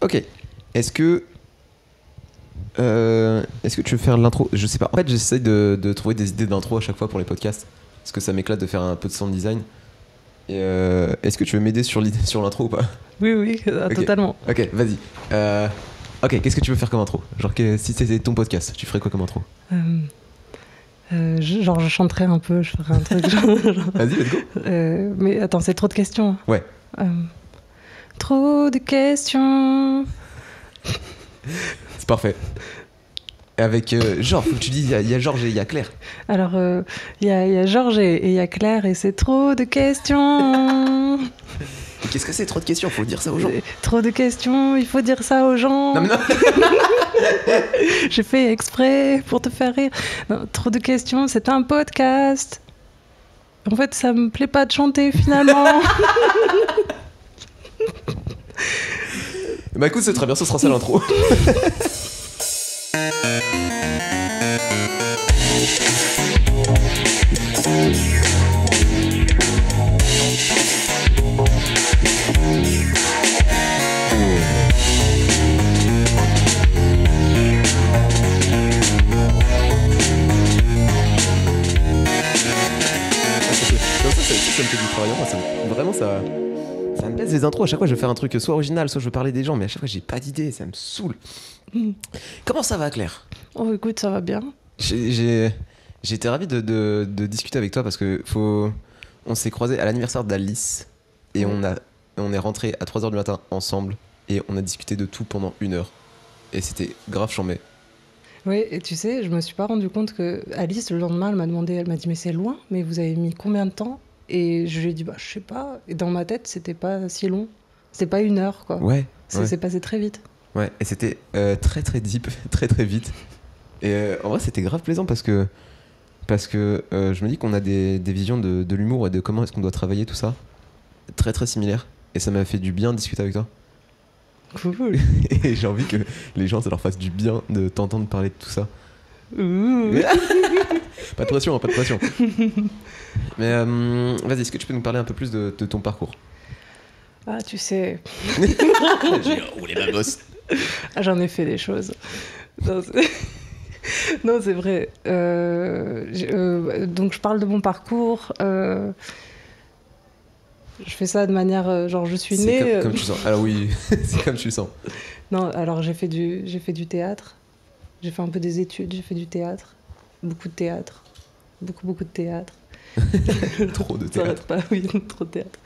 Ok. Est-ce que tu veux faire l'intro? Je sais pas. En fait, j'essaie de trouver des idées d'intro à chaque fois pour les podcasts. Parce que ça m'éclate de faire un peu de sound design. Et est-ce que tu veux m'aider sur l'intro ou pas? Oui, Ok. totalement. Ok, vas-y. Ok, qu'est-ce que tu veux faire comme intro? Genre, si c'était ton podcast, tu ferais quoi comme intro? Genre, je chanterais un peu, je ferais un truc. Vas-y, let's go. Mais attends, c'est trop de questions. Ouais. Trop de questions. C'est parfait. Avec genre, faut que tu dises, il y a Georges et il y a Claire. Alors, il y a Georges et il y a Claire et c'est trop de questions. Et qu'est-ce que c'est? Trop de questions, faut dire ça aux gens. Trop de questions, il faut dire ça aux gens. Non, mais non. J'ai fait exprès pour te faire rire. Non, trop de questions, c'est un podcast. En fait, ça me plaît pas de chanter finalement. Bah écoute, c'est très bien, ce sera ça l'intro. Ça me fait du travail. Moi, vraiment, ça me pèse les intros. À chaque fois, je vais faire un truc soit original, soit je veux parler des gens, mais à chaque fois, j'ai pas d'idée. Ça me saoule. Comment ça va, Claire? Oh, écoute, ça va bien. J'ai été ravi de discuter avec toi parce que on s'est croisés à l'anniversaire d'Alice et on est rentrés à 3h du matin ensemble et on a discuté de tout pendant 1 heure. Et c'était grave chambé. Oui, et tu sais, je me suis pas rendu compte que Alice, le lendemain, elle m'a dit, mais c'est loin, mais vous avez mis combien de temps? Et je lui ai dit, bah, je sais pas. Et dans ma tête, c'était pas si long. C'était pas 1 heure, quoi. Ouais. C'est passé très vite. Ouais, et c'était très très deep, très très vite. Et en vrai, c'était grave plaisant parce que je me dis qu'on a des visions de l'humour et de comment est-ce qu'on doit travailler tout ça très très similaires. Et ça m'a fait du bien de discuter avec toi. Cool. Et j'ai envie que les gens, ça leur fasse du bien de t'entendre parler de tout ça. Pas de pression, hein, pas de pression. Mais vas-y, est-ce que tu peux nous parler un peu plus de ton parcours? Ah, tu sais. J'ai roulé ma bosse. Ah, j'en ai fait des choses. Non, c'est vrai. Donc, je parle de mon parcours. Je fais ça de manière... genre, je suis née... Comme tu sens. Alors oui, c'est comme tu le sens. Non, alors j'ai fait du théâtre. J'ai fait un peu des études, j'ai fait du théâtre. Beaucoup de théâtre. Beaucoup de théâtre. Trop de Ça arrête théâtre. pas, oui, trop de théâtre.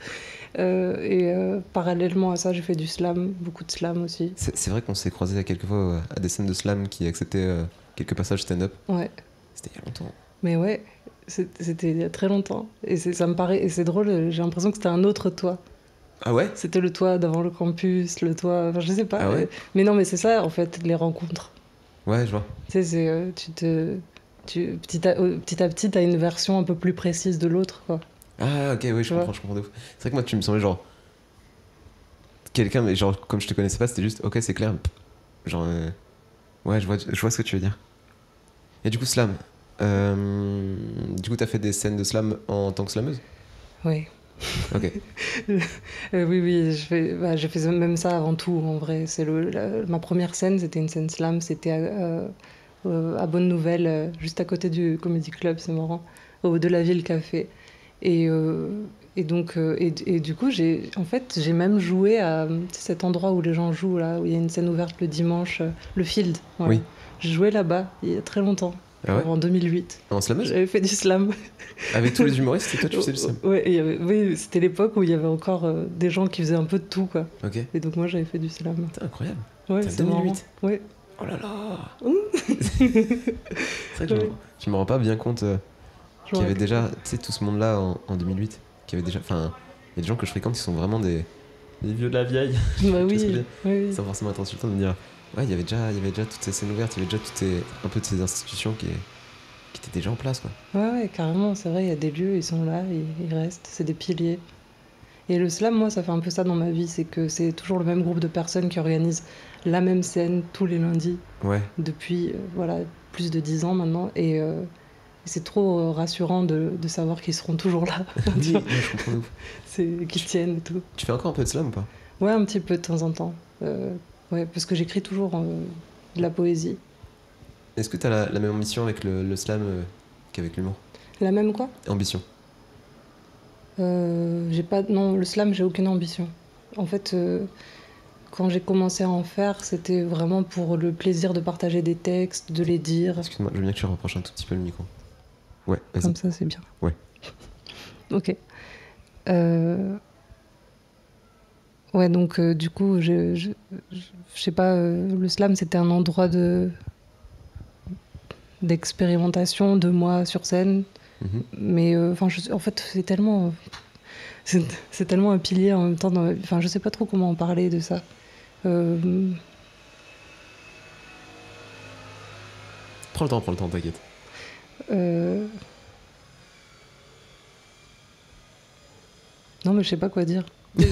Parallèlement à ça, j'ai fait du slam, beaucoup de slam aussi. C'est vrai qu'on s'est croisés à quelques fois à des scènes de slam qui acceptaient quelques passages stand-up. Ouais. C'était il y a longtemps. Mais ouais, c'était il y a très longtemps. Et ça me paraît, et c'est drôle, j'ai l'impression que c'était un autre toi. Ah ouais? C'était le toit d'avant le campus, le toit, enfin je sais pas. Ah ouais? Mais non, mais c'est ça en fait, les rencontres. Ouais, je vois. Tu sais, petit à petit, t'as une version un peu plus précise de l'autre, quoi. Ah ok, oui, je comprends de ouf. C'est vrai que moi, tu me semblais genre quelqu'un, mais genre comme je te connaissais pas, c'était juste ok, c'est clair. Genre ouais, je vois ce que tu veux dire. Et du coup, slam. Du coup, t'as fait des scènes de slam en tant que slameuse? Oui. Ok. Oui, j'ai fait même ça avant tout, en vrai. Ma première scène, c'était une scène slam, c'était à Bonne Nouvelle, juste à côté du Comedy Club, c'est marrant, au De la Ville Café. Et donc, du coup, j'ai même joué à cet endroit où les gens jouent, là, où il y a une scène ouverte le dimanche, le Field. Voilà. Oui. J'ai joué là-bas, il y a très longtemps, Ah ouais? en 2008. En slameuse? J'avais fait du slam. Avec tous les humoristes, et toi, tu faisais du slam? Ouais, oui, c'était l'époque où il y avait encore des gens qui faisaient un peu de tout, quoi. Ok. Et donc moi, j'avais fait du slam. Putain, incroyable. Ouais, T'as c'est 2008. marrant. Ouais. Oh là là. C'est vrai que je me rends pas bien compte qu'il y avait déjà, tu sais, tout ce monde-là en 2008, qu'il y avait déjà, enfin, il y a des gens que je fréquente qui sont vraiment des vieux de la vieille. Bah Tu vois ce que je veux oui, dire? oui. Sans forcément être insultant de me dire, ouais, il y avait déjà toutes ces scènes ouvertes, il y avait déjà un peu de ces institutions qui étaient déjà en place, quoi. Ouais, carrément, c'est vrai, il y a des lieux, ils sont là, ils restent, c'est des piliers. Et le slam, moi, ça fait un peu ça dans ma vie, c'est que c'est toujours le même groupe de personnes qui organisent la même scène tous les lundis, Ouais. depuis, voilà, plus de 10 ans maintenant, et c'est trop rassurant de savoir qu'ils seront toujours là, Oui, tu vois. ouais, je comprends de ouf. Qu'ils tiennent et tout. Tu fais encore un peu de slam ou pas? Ouais, un petit peu de temps en temps. Ouais, parce que j'écris toujours de la poésie. Est-ce que t'as la même ambition avec le slam qu'avec l'humour? La même quoi? Ambition. J'ai pas... Non, le slam, j'ai aucune ambition. En fait, quand j'ai commencé à en faire, c'était vraiment pour le plaisir de partager des textes, de les dire. Excuse-moi, je veux bien que tu rapproches un tout petit peu le micro. Ouais, vas-y. Comme ça, c'est bien. Ouais. Ok. Ouais, donc du coup, je sais pas, le slam, c'était un endroit d'expérimentation de moi sur scène. Mhm. Mais enfin, en fait, c'est tellement un pilier en même temps. Enfin, je sais pas trop comment en parler de ça. Prends le temps, t'inquiète. Non, mais je sais pas quoi dire. Ok.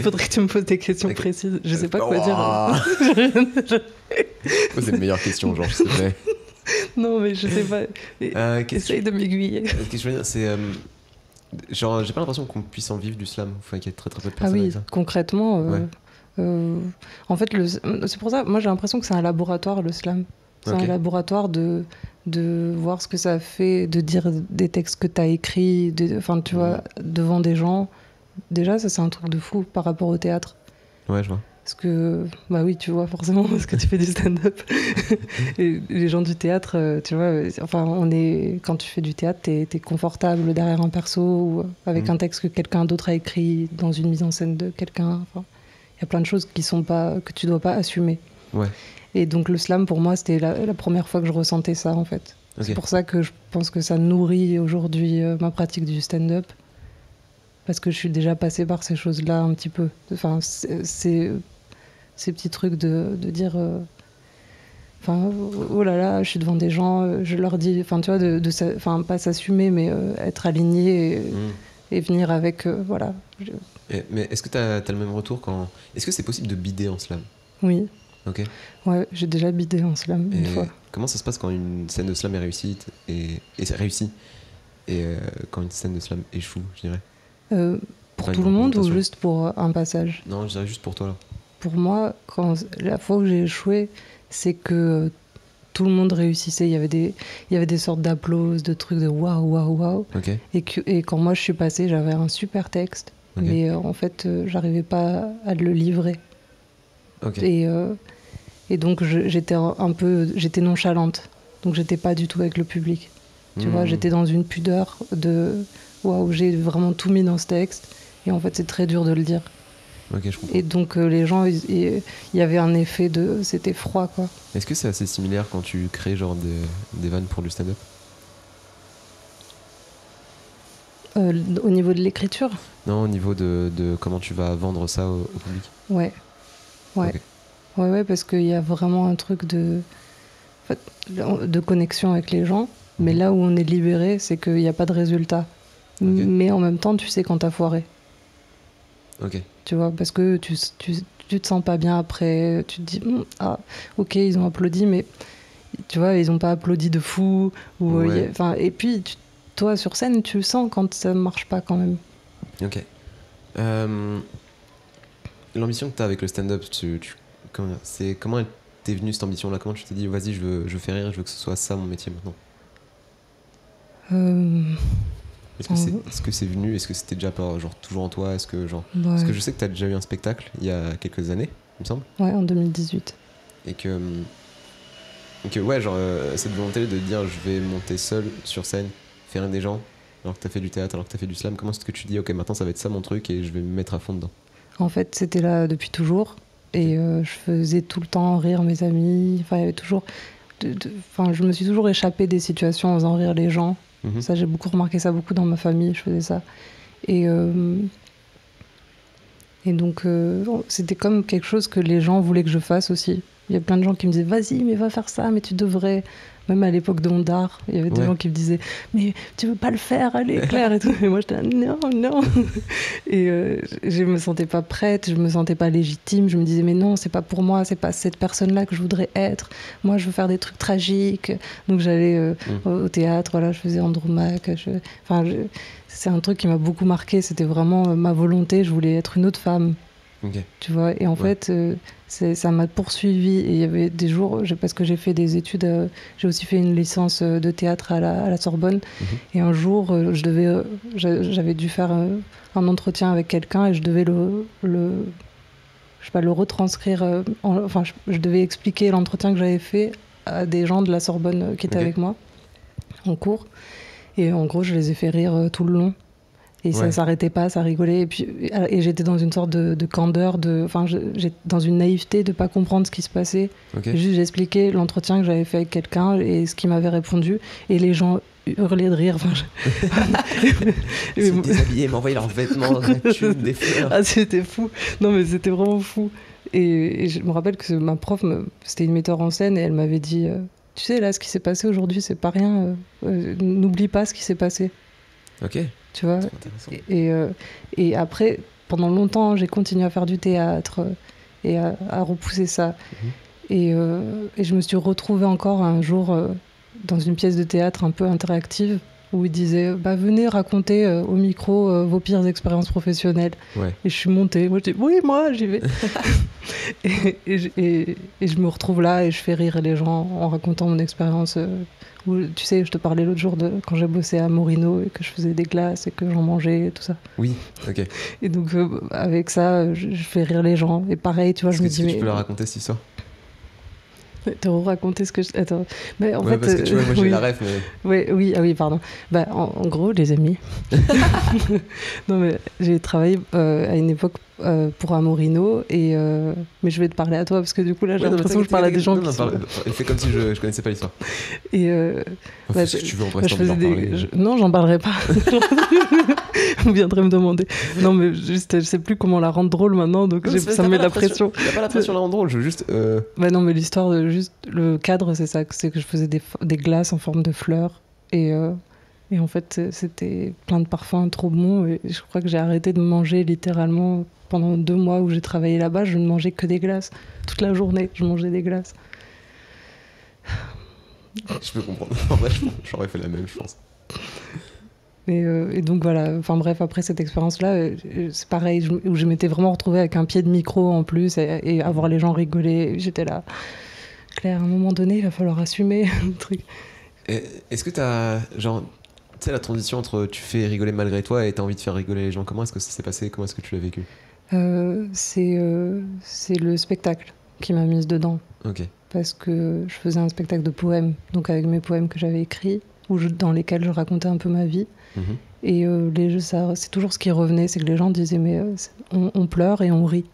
Faudrait que tu me poses des questions précises. Je sais pas quoi dire. C'est une meilleure question, genre, s'il te plaît. Non, mais je sais pas. Essaye de m'aiguiller. Ce que je veux dire, c'est. Genre, j'ai pas l'impression qu'on puisse en vivre du slam. Enfin, qu'il y ait très très peu de personnes avec ça. Concrètement. Ouais. En fait, c'est pour ça, moi j'ai l'impression que c'est un laboratoire, le slam. C'est un laboratoire de voir ce que ça fait, de dire des textes que tu as écrits, enfin, tu vois, devant des gens. Déjà, ça c'est un truc de fou par rapport au théâtre. Ouais, je vois. Parce que, bah oui, tu vois, forcément, parce que tu fais du stand-up. Et les gens du théâtre, tu vois, enfin, quand tu fais du théâtre, t'es confortable derrière un perso ou avec un texte que quelqu'un d'autre a écrit dans une mise en scène de quelqu'un. Enfin, il y a plein de choses que tu dois pas assumer. Ouais. Et donc le slam, pour moi, c'était la première fois que je ressentais ça, en fait. Okay. C'est pour ça que je pense que ça nourrit aujourd'hui ma pratique du stand-up. Parce que je suis déjà passée par ces choses-là un petit peu. Enfin, ces petits trucs de dire... Enfin, oh là là, je suis devant des gens, je leur dis... Enfin, tu vois, enfin, pas s'assumer, mais être aligné et venir avec... voilà. Mais est-ce que t'as le même retour quand... Est-ce que c'est possible de bider en slam? Oui. Ok. Ouais, j'ai déjà bidé en slam une fois. Comment ça se passe quand une scène de slam est réussie et quand une scène de slam échoue, je dirais? Pour tout le monde ou juste pour un passage? Non, je dirais juste pour toi là. Pour moi, la fois où j'ai échoué, c'est que tout le monde réussissait. Il y avait des sortes d'applaudissements, de trucs de waouh, waouh, waouh. Okay. Et quand moi je suis passée, j'avais un super texte, mais en fait, j'arrivais pas à le livrer. Okay. Et donc j'étais nonchalante. Donc j'étais pas du tout avec le public. Tu vois, j'étais dans une pudeur de waouh, j'ai vraiment tout mis dans ce texte. Et en fait, c'est très dur de le dire. Okay, je comprends. Et donc les gens, il y avait un effet c'était froid, quoi. Est-ce que c'est assez similaire quand tu crées genre des vannes pour du stand-up? Au niveau de l'écriture? Non, au niveau de comment tu vas vendre ça au public. Ouais. Okay. Ouais, parce qu'il y a vraiment un truc de connexion avec les gens. Mais là où on est libéré, c'est qu'il n'y a pas de résultat. Okay. Mais en même temps, tu sais quand t'as foiré. Ok. Tu vois, parce que tu te sens pas bien après. Tu te dis, ah, ok, ils ont applaudi, mais tu vois, ils ont pas applaudi de fou. Et puis, toi, sur scène, tu sens quand ça marche pas quand même. Ok. L'ambition que tu as avec le stand-up, comment t'es venue cette ambition-là? Comment tu t'es dit, vas-y, je veux faire rire, je veux que ce soit ça mon métier maintenant? Est-ce que c'est venu? Est-ce que c'était déjà genre toujours en toi? Est-ce que genre parce que je sais que tu as déjà eu un spectacle il y a quelques années, il me semble. Ouais, en 2018. Et que ouais, genre cette volonté de dire je vais monter seul sur scène, faire rire des gens, alors que tu as fait du théâtre, alors que tu as fait du slam, comment est-ce que tu dis ok, maintenant ça va être ça mon truc et je vais me mettre à fond dedans? En fait, c'était là depuis toujours et je faisais tout le temps rire mes amis. Enfin, il y avait toujours je me suis toujours échappée des situations en faisant rire les gens. Ça, j'ai beaucoup remarqué ça beaucoup dans ma famille, je faisais ça. Et donc, c'était comme quelque chose que les gens voulaient que je fasse aussi. Il y a plein de gens qui me disaient « Vas-y, mais va faire ça, mais tu devrais... » Même à l'époque de Ondar, il y avait des gens qui me disaient « Mais tu veux pas le faire, allez, Claire !» et tout. Et moi, j'étais là « Non !» Et je me sentais pas prête, je me sentais pas légitime. Je me disais « Mais non, c'est pas pour moi, c'est pas cette personne-là que je voudrais être. Moi, je veux faire des trucs tragiques. » Donc, j'allais au théâtre, voilà, je faisais Andromaque. C'est un truc qui m'a beaucoup marqué. C'était vraiment ma volonté. Je voulais être une autre femme. Ok. Tu vois, et en fait, ça m'a poursuivi. Et il y avait des jours, parce que j'ai fait des études, j'ai aussi fait une licence de théâtre à la Sorbonne. Et un jour, j'avais dû faire un entretien avec quelqu'un et je devais je sais pas, le retranscrire. Enfin, je devais expliquer l'entretien que j'avais fait à des gens de la Sorbonne qui étaient avec moi en cours. Et en gros, je les ai fait rire tout le long. Et ça s'arrêtait pas, ça rigolait. Et j'étais dans une sorte de candeur, j'étais dans une naïveté de pas comprendre ce qui se passait. Juste, j'expliquais l'entretien que j'avais fait avec quelqu'un et ce qu'il m'avait répondu. Et les gens hurlaient de rire. Ils se déshabillaient, m'envoyaient leurs vêtements, des fleurs. Ah, c'était fou. Non, mais c'était vraiment fou. Et je me rappelle que ma prof, c'était une metteur en scène et elle m'avait dit tu sais, là, ce qui s'est passé aujourd'hui, c'est pas rien. N'oublie pas ce qui s'est passé. Ok. Tu vois, et après, pendant longtemps, j'ai continué à faire du théâtre et à repousser ça. Et je me suis retrouvée encore un jour dans une pièce de théâtre un peu interactive où il disait venez raconter au micro vos pires expériences professionnelles. Et je suis montée, moi je dis oui, moi j'y vais. et je me retrouve là et je fais rire les gens en racontant mon expérience. Tu sais, je te parlais l'autre jour de quand j'ai bossé à Morino et que je faisais des glaces et que j'en mangeais et tout ça. Oui, ok. Et donc avec ça, je fais rire les gens. Et pareil, tu vois, je me dis... Est-ce que tu peux leur raconter cette histoire ? Te raconter ce que je... Attends. Mais en fait, parce que tu vois, moi j'ai la ref, mais... Oui, pardon. En gros, les amis. Non, mais j'ai travaillé à une époque pour Amorino, mais je vais te parler à toi, parce que du coup, là, j'ai l'impression que je parle à des gens qui sont... Fais comme si je connaissais pas l'histoire. Et si tu veux, on pourrait parler. Non, j'en parlerai pas. On viendrait me demander. Non, mais juste, je sais plus comment la rendre drôle maintenant, donc ça me met de la pression. Il n'y a pas la pression de la rendre drôle, je veux juste... non, mais l'histoire, juste le cadre, c'est ça, c'est que je faisais des glaces en forme de fleurs, et en fait, c'était plein de parfums trop bons, et je crois que j'ai arrêté de manger littéralement pendant 2 mois où j'ai travaillé là-bas. Je ne mangeais que des glaces. Toute la journée, je mangeais des glaces. Je peux comprendre. En vrai, j'aurais fait la même, je pense. Et donc voilà, enfin bref, après cette expérience-là, c'est pareil, où je m'étais vraiment retrouvée avec un pied de micro en plus et avoir les gens rigoler. J'étais là, Claire, à un moment donné, il va falloir assumer le truc. Est-ce que t'as, genre, tu sais, la transition entre tu fais rigoler malgré toi et t'as envie de faire rigoler les gens, comment est-ce que ça s'est passé? Comment est-ce que tu l'as vécu? C'est le spectacle qui m'a mise dedans. Ok. Parce que je faisais un spectacle de poèmes, donc avec mes poèmes que j'avais écrits, dans lesquels je racontais un peu ma vie. Et c'est toujours ce qui revenait, c'est que les gens disaient mais on pleure et on rit.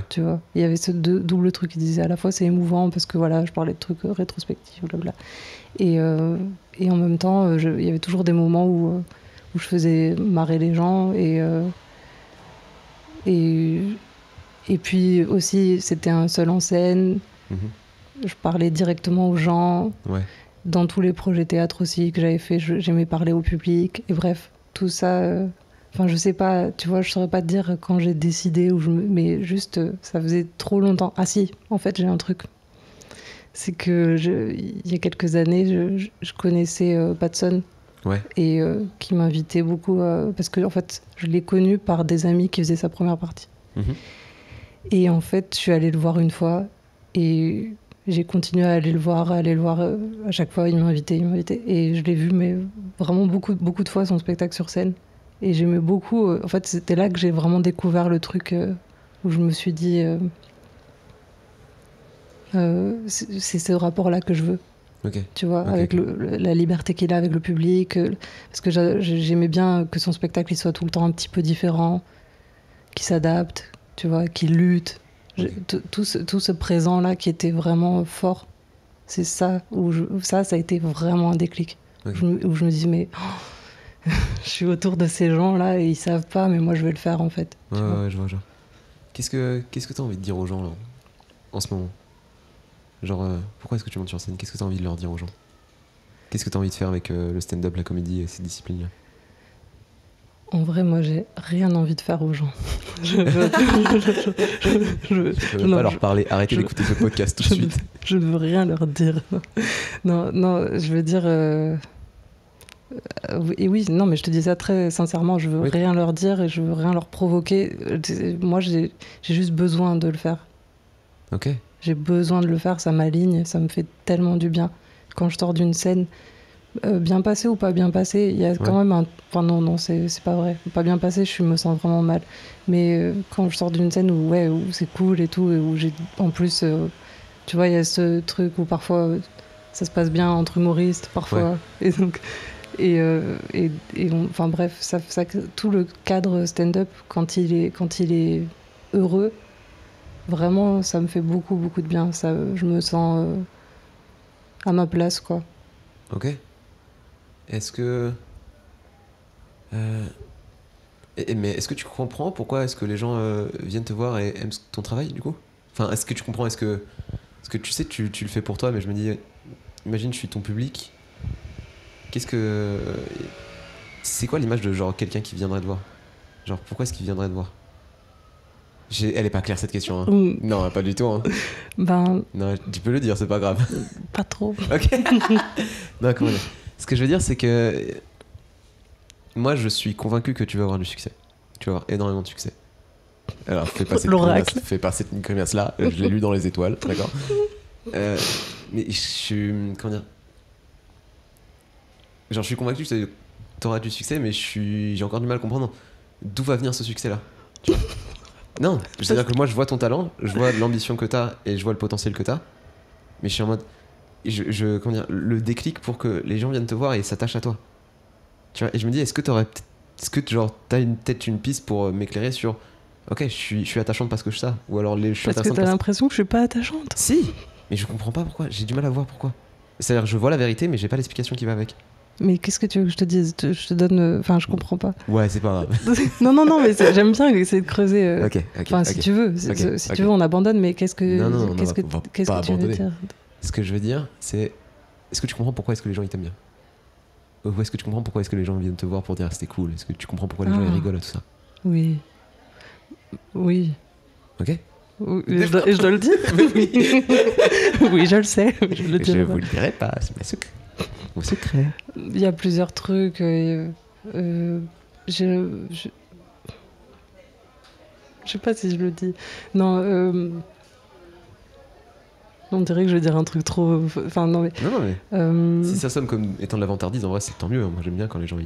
Tu vois, il y avait ce double truc qui disait à la fois c'est émouvant parce que voilà, je parlais de trucs rétrospectifs, blablabla. Et en même temps, il y avait toujours des moments où je faisais marrer les gens et puis aussi c'était un seul en scène. Je parlais directement aux gens. Dans tous les projets théâtre aussi que j'avais fait, j'aimais parler au public. Et bref, tout ça, je sais pas, tu vois, je saurais pas te dire quand j'ai décidé, mais juste, ça faisait trop longtemps. Ah si, en fait, j'ai un truc. C'est que il y a quelques années, je connaissais Patson. Et qui m'invitait beaucoup, parce que en fait, je l'ai connu par des amis qui faisaient sa première partie. Et en fait, je suis allée le voir une fois, et j'ai continué à aller le voir à chaque fois, il m'invitait. Et je l'ai vu, mais vraiment beaucoup de fois, son spectacle sur scène. Et j'aimais beaucoup. En fait, c'était là que j'ai vraiment découvert le truc où je me suis dit c'est ce rapport-là que je veux. Tu vois, avec la liberté qu'il a avec le public. Parce que j'aimais bien que son spectacle il soit tout le temps un petit peu différent, qu'il s'adapte, tu vois, qu'il lutte. Tout ce présent-là qui était vraiment fort, c'est ça, ça a été vraiment un déclic. Où je me dis, mais je suis autour de ces gens-là et ils savent pas, mais moi je vais le faire en fait. Ouais, je vois, genre. Qu'est-ce que t'as envie de dire aux gens là, en ce moment? Genre, pourquoi est-ce que tu montes sur scène? Qu'est-ce que t'as envie de leur dire aux gens? Qu'est-ce que t'as envie de faire avec le stand-up, la comédie et ces disciplines-là? En vrai, moi, j'ai rien envie de faire aux gens. Je peux pas leur parler. Arrêtez d'écouter ce podcast tout de suite. Je ne veux rien leur dire. Non, je veux dire... Et oui, non, mais je te dis ça très sincèrement, je veux Oui. rien leur dire et je veux rien leur provoquer. Moi, j'ai juste besoin de le faire. Ok. J'ai besoin de le faire, ça m'aligne, ça me fait tellement du bien. Quand je sors d'une scène, bien passée ou pas bien passée, il y a quand même un... Enfin non, c'est pas vrai. Pas bien passée, je me sens vraiment mal. Mais quand je sors d'une scène où c'est cool et tout, et où j'ai... En plus, tu vois, il y a ce truc où parfois ça se passe bien entre humoristes, parfois. Et donc... Enfin bref, tout le cadre stand-up, quand il est heureux, vraiment, ça me fait beaucoup, beaucoup de bien. Je me sens à ma place, quoi. Ok. Est-ce que... mais est-ce que tu comprends pourquoi est-ce que les gens viennent te voir et aiment ton travail, du coup? Enfin, est-ce que tu comprends, est-ce que... Parce que tu sais, tu le fais pour toi, mais je me dis... Imagine, je suis ton public. Qu'est-ce que... C'est quoi l'image de genre quelqu'un qui viendrait te voir? Genre, pourquoi est-ce qu'il viendrait te voir? Elle est pas claire cette question, hein. Non, pas du tout, hein. Ben, Non, tu peux le dire, c'est pas grave. pas trop. Ok. Non, comment dire? Ce que je veux dire, c'est que moi, je suis convaincu que tu vas avoir du succès. Tu vas avoir énormément de succès. Alors, L'oracle. fais pas cette grimace-là. Je l'ai lu dans les étoiles, d'accord. Mais je suis... Comment dire? Genre, je suis convaincu que t'auras du succès, mais j'ai encore du mal à comprendre d'où va venir ce succès-là. Tu vois? Non, c'est-à-dire que moi, je vois ton talent, je vois l'ambition que t'as et je vois le potentiel que t'as, mais je suis en mode... comment dire, le déclic pour que les gens viennent te voir et s'attachent à toi. Tu vois, et je me dis, est-ce que t'as peut-être une piste pour m'éclairer sur, ok, je suis attachante parce que je suis ça, ou alors je suis Parce que attachante t'as l'impression que je suis pas attachante. Si, mais je comprends pas pourquoi, j'ai du mal à voir pourquoi. C'est-à-dire que je vois la vérité, mais j'ai pas l'explication qui va avec. Mais qu'est-ce que tu veux que je te dise? Je te donne... Enfin, je comprends pas. Ouais, c'est pas grave. non, mais j'aime bien essayer de creuser. Ok, Enfin, si tu veux, si tu veux, on abandonne, mais qu'est-ce que Non, qu'est-ce que on va qu'est-ce pas que tu veux abandonner. dire? Ce que je veux dire, c'est, est-ce que tu comprends pourquoi est-ce que les gens ils t'aiment bien? Ou est-ce que tu comprends pourquoi est-ce que les gens viennent te voir pour dire c'était cool? Est-ce que tu comprends pourquoi les gens ils rigolent à tout ça? Oui. Oui. Ok. Et je dois le dire? Oui, je le sais. Je le dirai Je pas. vous le dirai pas, c'est mon secret. Il y a plusieurs trucs. Je sais pas si je le dis. Non, on dirait que je vais dire un truc trop... Enfin, non, mais... Non, mais si ça sonne comme étant de la vantardise, en vrai, c'est tant mieux. Moi, j'aime bien quand les gens,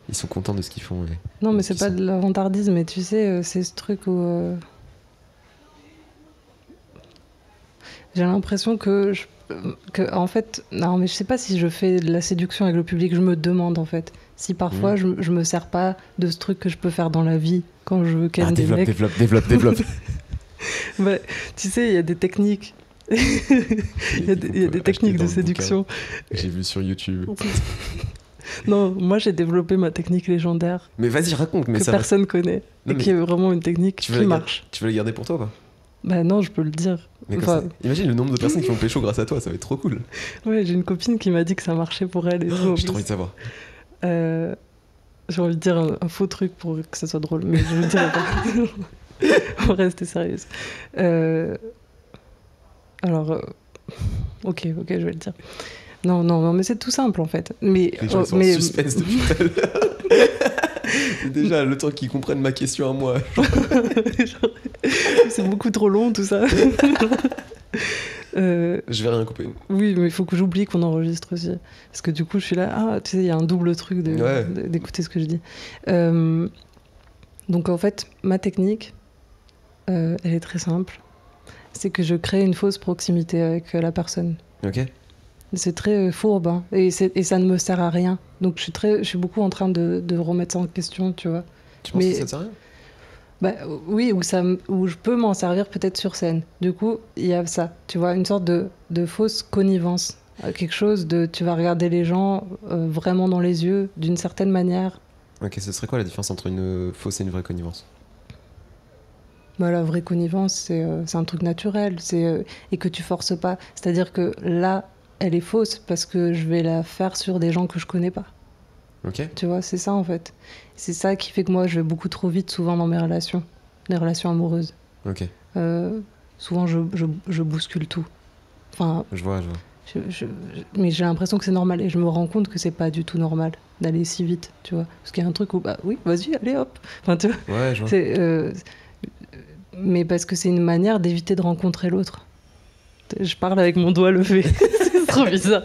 ils sont contents de ce qu'ils font. Non, mais c'est pas de la vantardise, mais tu sais, c'est ce truc où... J'ai l'impression que, en fait... Non, mais je sais pas si je fais de la séduction avec le public. Je me demande, en fait, si parfois je me sers pas de ce truc que je peux faire dans la vie quand je veux ken des mecs. Développe. Bah, tu sais, il y a des techniques. Il y a des techniques de séduction. J'ai vu sur YouTube. Non, moi j'ai développé ma technique légendaire. Mais vas-y, raconte. Mais que personne connaît. Et qui est vraiment une technique qui marche. Tu veux la garder pour toi, quoi? Bah non, je peux le dire. Mais imagine le nombre de personnes qui vont pécho grâce à toi, ça va être trop cool. Ouais, j'ai une copine qui m'a dit que ça marchait pour elle. J'ai trop envie de savoir. J'ai envie de dire un faux truc pour que ça soit drôle, mais je ne le dirai pas. On va rester sérieuse. Alors, ok, je vais le dire. Non, mais c'est tout simple en fait. Mais, les gens sont en suspense depuis tout à l'heure. C'est déjà le temps qu'ils comprennent ma question à moi. C'est beaucoup trop long tout ça. Je vais rien couper. Oui, mais il faut que j'oublie qu'on enregistre aussi. Parce que du coup, je suis là, tu sais, il y a un double truc d'écouter ce que je dis. Donc en fait, ma technique, elle est très simple. C'est que je crée une fausse proximité avec la personne. Ok. C'est très fourbe, hein, et ça ne me sert à rien. Donc je suis beaucoup en train de remettre ça en question, tu vois. Tu penses que ça te sert à rien? Bah, oui, où je peux m'en servir peut-être sur scène. Du coup, il y a ça, tu vois, une sorte de fausse connivence. Quelque chose de... Tu vas regarder les gens vraiment dans les yeux, d'une certaine manière. Ok, ce serait quoi la différence entre une fausse et une vraie connivence? Bah, la vraie connivence, c'est un truc naturel, et que tu forces pas. C'est-à-dire que là, elle est fausse parce que je vais la faire sur des gens que je connais pas. Ok. Tu vois, c'est ça en fait. C'est ça qui fait que moi, je vais beaucoup trop vite souvent dans mes relations, les relations amoureuses. Ok. Souvent, je bouscule tout. Enfin, je vois. Mais j'ai l'impression que c'est normal et je me rends compte que c'est pas du tout normal d'aller si vite, tu vois. Parce qu'il y a un truc où, bah oui, vas-y, allez hop. Enfin, tu vois, Ouais, je vois. mais parce que c'est une manière d'éviter de rencontrer l'autre. Je parle avec mon doigt levé. C'est trop bizarre.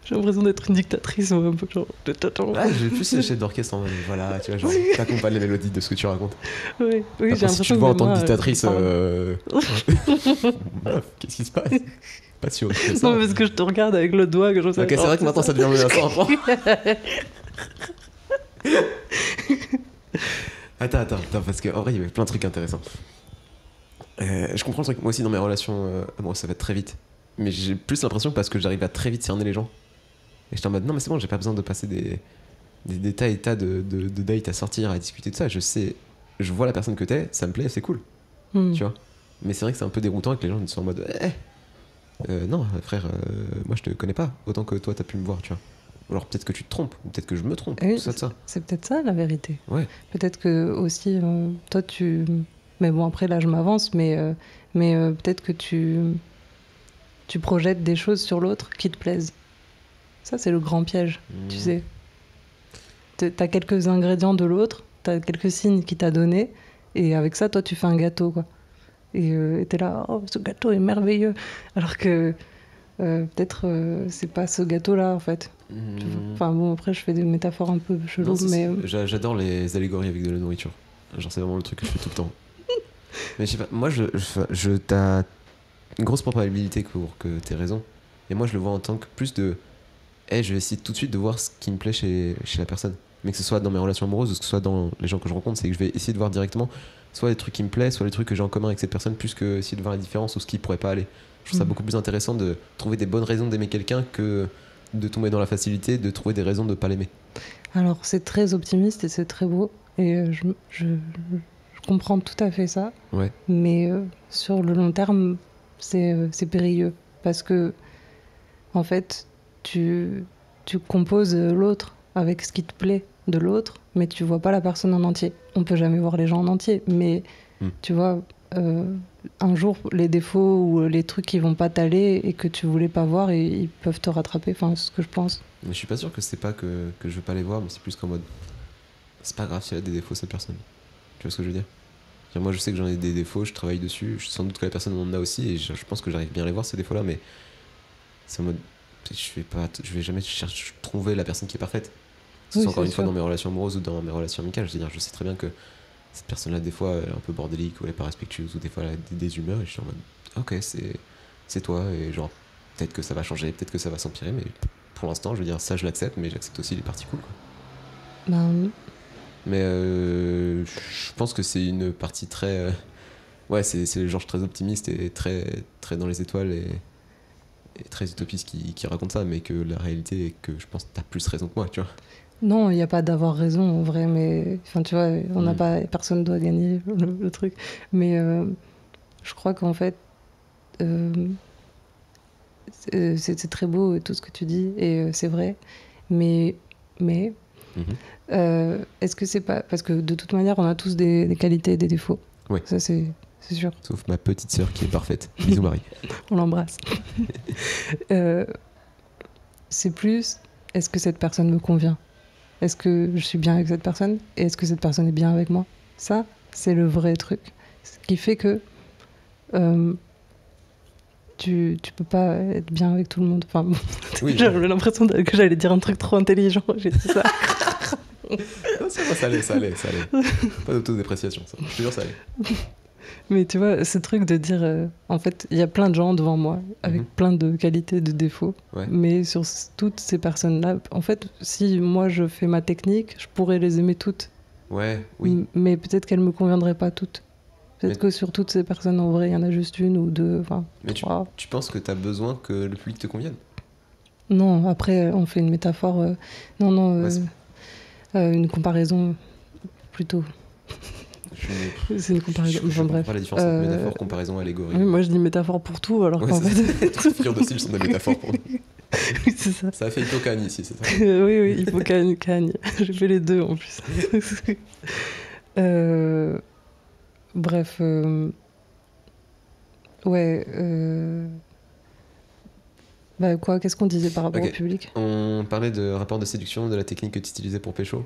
J'ai l'impression d'être une dictatrice, moi, un peu genre. Ah, j'ai plus ces chefs d'orchestre en mode voilà, tu vois, genre, t'accompagnes les mélodies de ce que tu racontes. Oui, j'ai Après, si l'impression tu te vois en tant que moi, dictatrice, meuf, qu'est-ce qui se passe? Pas sûr que ça. Non, parce que je te regarde avec le doigt, que je sais. Ok, c'est vrai que maintenant ça devient menaçant. Attends, parce qu'en vrai, il y avait plein de trucs intéressants. Je comprends le truc. Moi aussi, dans mes relations amoureuses, ça va très vite. Mais j'ai plus l'impression que parce que j'arrive à très vite cerner les gens. Et j'étais en mode, non, mais c'est bon, j'ai pas besoin de passer des tas et tas de dates à sortir, à discuter de ça. Je sais, je vois la personne que t'es, ça me plaît, c'est cool. Tu vois. Mais c'est vrai que c'est un peu déroutant que les gens sont en mode, non, frère, moi je te connais pas autant que toi t'as pu me voir, tu vois. Alors peut-être que tu te trompes, ou peut-être que je me trompe, Oui, tout ça de ça. c'est peut-être ça la vérité. Ouais. Peut-être que aussi, toi tu. Mais bon, après là je m'avance, mais peut-être que tu projettes des choses sur l'autre qui te plaisent. Ça, c'est le grand piège, tu sais. T'as quelques ingrédients de l'autre, t'as quelques signes qu'il t'a donné, et avec ça, toi, tu fais un gâteau, quoi. Et t'es là, oh, ce gâteau est merveilleux. Alors que peut-être c'est pas ce gâteau-là, en fait. Enfin bon, après, je fais des métaphores un peu cheloues, mais... J'adore les allégories avec de la nourriture. Genre, c'est vraiment le truc que je fais tout le temps. Mais je sais pas, moi, t'as une grosse probabilité pour que t'aies raison. Et moi, je le vois en tant que plus de... je vais essayer tout de suite de voir ce qui me plaît chez la personne. Mais que ce soit dans mes relations amoureuses ou que ce soit dans les gens que je rencontre, c'est que je vais essayer de voir directement soit les trucs qui me plaisent, soit les trucs que j'ai en commun avec cette personne, plus que essayer de voir la différence ou ce qui pourrait pas aller. Je trouve ça beaucoup plus intéressant de trouver des bonnes raisons d'aimer quelqu'un que de tomber dans la facilité de trouver des raisons de pas l'aimer. Alors, c'est très optimiste et c'est très beau. Et je comprends tout à fait ça. Ouais. Mais sur le long terme, c'est périlleux. Parce que, en fait, tu composes l'autre avec ce qui te plaît de l'autre, mais tu vois pas la personne en entier. On peut jamais voir les gens en entier, mais tu vois, un jour, les défauts ou les trucs qui vont pas t'aller et que tu voulais pas voir, et ils peuvent te rattraper. Enfin, c'est ce que je pense. Mais je suis pas sûr que c'est pas que je veux pas les voir, mais c'est plus qu'en mode c'est pas grave si elle a des défauts cette personne. Tu vois ce que je veux dire? Moi, je sais que j'en ai des défauts, je travaille dessus. Sans doute que la personne en a aussi, et je pense que j'arrive bien à les voir ces défauts-là, mais c'est en mode je vais jamais trouver la personne qui est parfaite. Que ce soit encore une fois dans mes relations amoureuses ou dans mes relations amicales. Je veux dire, je sais très bien que cette personne-là, des fois, elle est un peu bordélique ou elle est pas respectueuse ou des fois elle a des humeurs, et je suis en mode ok, c'est toi, et genre peut-être que ça va changer, peut-être que ça va s'empirer, mais pour l'instant, je veux dire, ça je l'accepte, mais j'accepte aussi les parties cool, quoi. Ben, mais je pense que c'est une partie très ouais, c'est le genre très optimiste et très très dans les étoiles et très utopiste qui raconte ça, mais que la réalité est que je pense que t'as plus raison que moi, tu vois. non, il n'y a pas d'avoir raison en vrai, mais enfin, tu vois, on n'a pas, personne doit gagner le truc. Mais je crois qu'en fait, c'est très beau tout ce que tu dis et c'est vrai, mais est-ce que c'est pas parce que de toute manière, on a tous des qualités et des défauts. Oui. Ça c'est sûr. Sauf ma petite sœur qui est parfaite. Bisous Marie. On l'embrasse. C'est plus, est-ce que cette personne me convient? Est-ce que je suis bien avec cette personne? Et est-ce que cette personne est bien avec moi? Ça, c'est le vrai truc. Ce qui fait que tu peux pas être bien avec tout le monde. Enfin, bon, oui, j'avais l'impression que j'allais dire un truc trop intelligent. J'ai dit ça. Non, ça allait. Pas d'autodépréciation, ça. Je te jure, ça allait. Mais tu vois, ce truc de dire, en fait, il y a plein de gens devant moi, avec plein de qualités, de défauts, mais sur toutes ces personnes-là, en fait, si moi je fais ma technique, je pourrais les aimer toutes. Ouais, oui. Mais peut-être qu'elles me conviendraient pas toutes. Peut-être que sur toutes ces personnes, en vrai, il y en a juste une ou deux, enfin, mais trois. Tu penses que t'as besoin que le public te convienne? Non, après, on fait une métaphore. Une comparaison, plutôt. C'est une comparaison. Je comprends pas la différence entre métaphore, comparaison, allégorie. Oui, moi je dis métaphore pour tout, alors qu'en fait. Toutes les figures de style sont des métaphores pour nous. Oui, c'est ça. Ça a fait Hippocagne ici, c'est ça? Oui, Hippocagne, Cagne. J'ai fait les deux en plus. Bref. Ouais. Bah quoi, qu'est-ce qu'on disait par rapport Ok. au public? On parlait de rapport de séduction, de la technique que tu utilisais pour pécho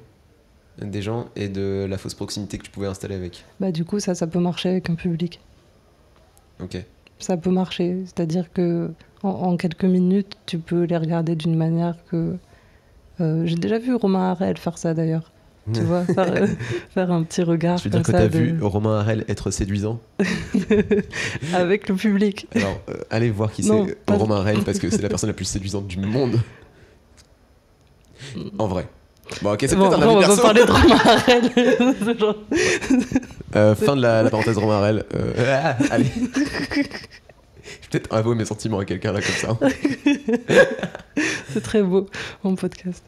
des gens et de la fausse proximité que tu pouvais installer avec. Bah du coup, ça peut marcher avec un public. Ok. Ça peut marcher. C'est-à-dire que en quelques minutes, tu peux les regarder d'une manière que... j'ai déjà vu Romain Harel faire ça d'ailleurs. Tu vois, faire un petit regard Je veux comme dire que ça. t'as vu Romain Harel être séduisant. Avec le public. Alors, allez voir qui Non, c'est pas- Romain Harel parce que c'est la personne la plus séduisante du monde. En vrai. Bon, ok, c'est Bon, peut-être un on avis va perso. pas parler de Romain Harel. C'est genre- Fin de la parenthèse Romain Harel. Allez. Je vais peut-être avouer mes sentiments à quelqu'un là comme ça. C'est très beau en podcast.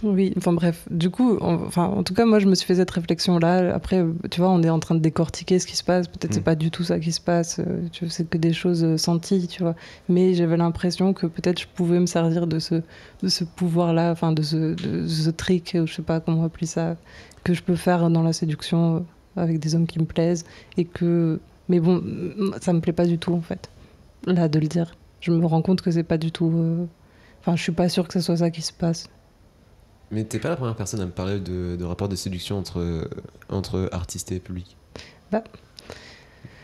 Oui, enfin bref. Du coup, en tout cas, moi, je me suis fait cette réflexion-là. Après, tu vois, on est en train de décortiquer ce qui se passe. Peut-être c'est pas du tout ça qui se passe. Tu vois, c'est que des choses senties, tu vois. Mais j'avais l'impression que peut-être je pouvais me servir de ce pouvoir-là, enfin de ce trick, je sais pas comment appeler ça, que je peux faire dans la séduction avec des hommes qui me plaisent et que. Mais bon, ça me plaît pas du tout en fait. Là, de le dire, je me rends compte que c'est pas du tout. Enfin, je suis pas sûre que ce soit ça qui se passe. Mais t'es pas la première personne à me parler de rapport de séduction entre artistes et public. Bah.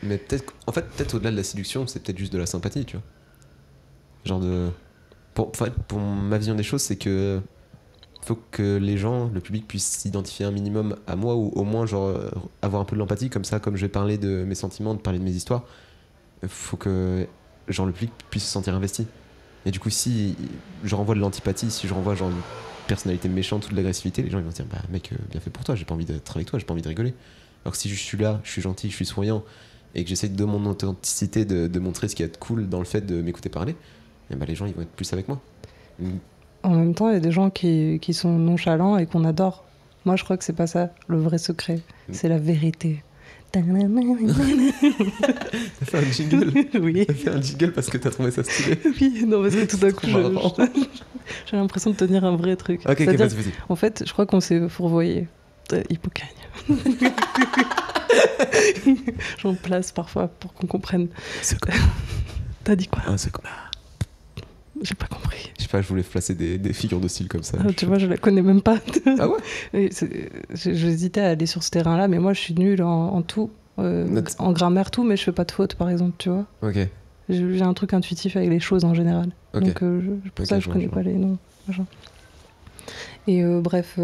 Mais peut-être au-delà de la séduction, c'est peut-être juste de la sympathie, tu vois. Genre de. Pour ma vision des choses, c'est que faut que les gens, le public, puisse s'identifier un minimum à moi ou au moins genre avoir un peu de l'empathie, comme ça, comme je vais parler de mes sentiments, de parler de mes histoires. Faut que genre le public puisse se sentir investi. Et du coup, si je renvoie de l'antipathie, si je renvoie genre une personnalité méchante ou de l'agressivité, les gens ils vont se dire bah mec, bien fait pour toi, j'ai pas envie d'être avec toi, j'ai pas envie de rigoler. Alors que si je suis là, je suis gentil, je suis souriant et que j'essaie de mon authenticité de montrer ce qu'il y a de cool dans le fait de m'écouter parler, et bah les gens ils vont être plus avec moi. En même temps, il y a des gens qui sont nonchalants et qu'on adore. Moi, je crois que c'est pas ça, le vrai secret. C'est la vérité. T'as fait un jingle. Oui. T'as fait un jingle parce que t'as trouvé ça stylé. Oui, non, parce que tout d'un coup, Marrant. j'ai l'impression de tenir un vrai truc. Ok, C'est-à-dire, vas-y. en fait, je crois qu'on s'est fourvoyé. Hippocagne. J'en place parfois pour qu'on comprenne. T'as dit quoi? Un second. J'ai pas compris. Je sais pas, je voulais placer des figures de style comme ça. Ah, tu vois, je la connais même pas. Ah ouais? Et j'hésitais à aller sur ce terrain-là, mais moi, je suis nulle en tout. En grammaire, tout, mais je fais pas de faute, par exemple, tu vois. Ok. J'ai un truc intuitif avec les choses en général. Ok. Donc, pour ça, je connais pas les noms. Machin. Et bref,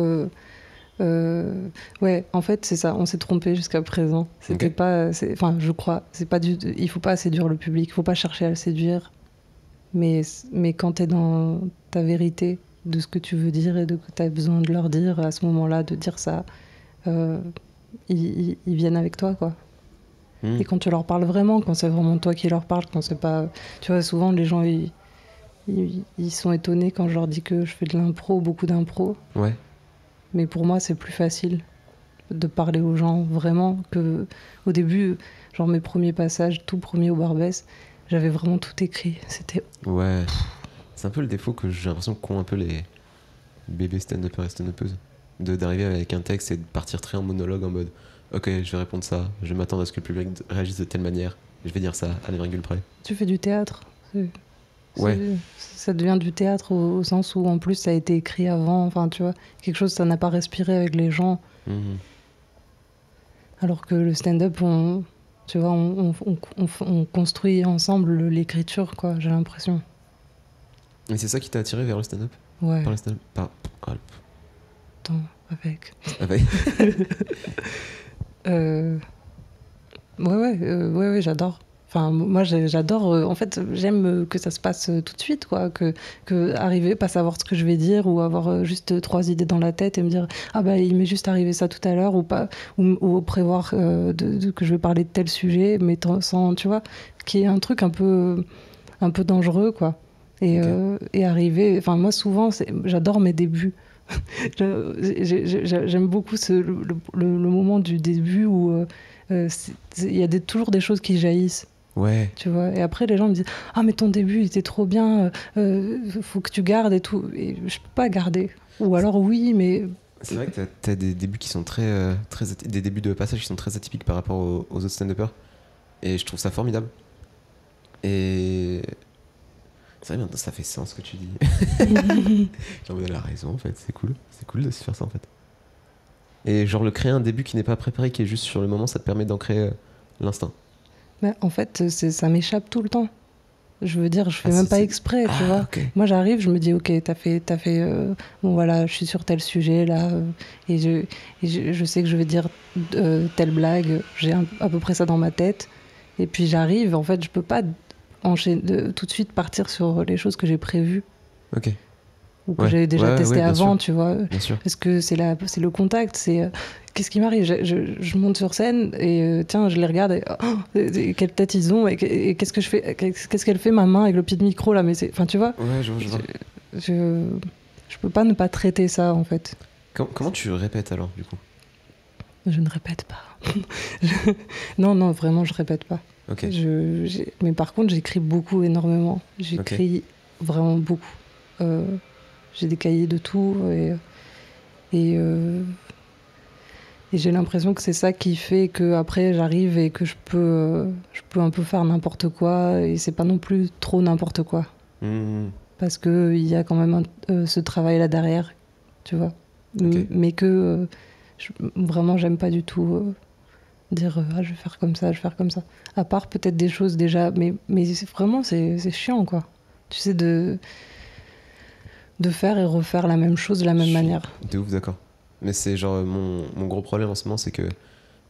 ouais, en fait, c'est ça. On s'est trompé jusqu'à présent. C'était pas. Enfin, je crois. C'est pas il faut pas séduire le public. Il faut pas chercher à le séduire. Mais quand t'es dans ta vérité de ce que tu veux dire et de que t'as besoin de leur dire à ce moment-là, de dire ça, ils viennent avec toi, quoi. Et quand tu leur parles vraiment, quand c'est vraiment toi qui leur parles, quand c'est pas... Tu vois, souvent, les gens, ils sont étonnés quand je leur dis que je fais de l'impro, beaucoup d'impro. Ouais. Mais pour moi, c'est plus facile de parler aux gens vraiment que au début, genre mes premiers passages, tout premier au Barbès, j'avais vraiment tout écrit. C'était... Ouais. C'est un peu le défaut que j'ai l'impression qu'ont un peu les bébés stand-uppers et stand-uppeuses. D'arriver avec un texte et de partir très en monologue en mode ok, je vais répondre ça, je vais m'attendre à ce que le public réagisse de telle manière, je vais dire ça à la virgule près. Tu fais du théâtre. Ouais. Ça devient du théâtre au sens où en plus ça a été écrit avant, enfin tu vois, quelque chose ça n'a pas respiré avec les gens. Alors que le stand-up, on construit ensemble l'écriture, quoi, j'ai l'impression. Et c'est ça qui t'a attiré vers le stand-up? Ouais. Par le stand-up? Attends, avec. Avec. Ouais, j'adore. Enfin, moi, j'adore. En fait, j'aime que ça se passe tout de suite, quoi. Que arriver, pas savoir ce que je vais dire, ou avoir juste 3 idées dans la tête et me dire ah bah il m'est juste arrivé ça tout à l'heure, ou pas, ou prévoir que je vais parler de tel sujet, mais sans, tu vois, qui est un truc un peu dangereux, quoi. Et arriver. Enfin, moi, souvent, j'adore mes débuts. J'aime beaucoup le moment du début où il y a toujours des choses qui jaillissent. Ouais. Tu vois, et après les gens me disent ah mais ton début il était trop bien, faut que tu gardes et tout, et je peux pas garder, ou alors oui mais c'est vrai que t'as des débuts qui sont des débuts de passage qui sont très atypiques par rapport aux autres stand-uppers. Et je trouve ça formidable. Et c'est vrai, maintenant ça fait sens ce que tu dis. Genre, elle a raison en fait, c'est cool de se faire ça en fait. Et genre le créer un début qui n'est pas préparé, qui est juste sur le moment, ça te permet d'ancrer l'instinct. Mais en fait, ça m'échappe tout le temps. Je veux dire, je fais même pas exprès, tu vois. Okay. Moi, j'arrive, je me dis, ok, t'as fait bon voilà, je suis sur tel sujet là, et je sais que je vais dire telle blague, j'ai à peu près ça dans ma tête. Et puis j'arrive, en fait, je peux pas enchaîner, tout de suite partir sur les choses que j'ai prévues. Ok. Ou que j'avais déjà testé avant, tu vois. Bien sûr. Parce que c'est le contact, c'est qu'est-ce qui m'arrive, je monte sur scène et tiens, je les regarde et quelle tête ils ont et qu'est-ce que je fais, qu'est-ce qu'elle fait ma main avec le pied de micro là, mais c'est, enfin tu vois. Ouais, je vois. Je peux pas ne pas traiter ça en fait. Comment tu répètes alors du coup? Je ne répète pas. Non, vraiment, je répète pas. Ok. Mais par contre, j'écris beaucoup, énormément. J'écris vraiment beaucoup. J'ai des cahiers de tout et j'ai l'impression que c'est ça qui fait que après j'arrive et que je peux un peu faire n'importe quoi et c'est pas non plus trop n'importe quoi. Parce que il y a quand même ce travail là derrière, tu vois. Mais que vraiment j'aime pas du tout dire je vais faire comme ça, je vais faire comme ça. À part peut-être des choses déjà, mais vraiment c'est chiant quoi. Tu sais de faire et refaire la même chose de la même manière. De ouf, d'accord. Mais c'est genre mon gros problème en ce moment, c'est que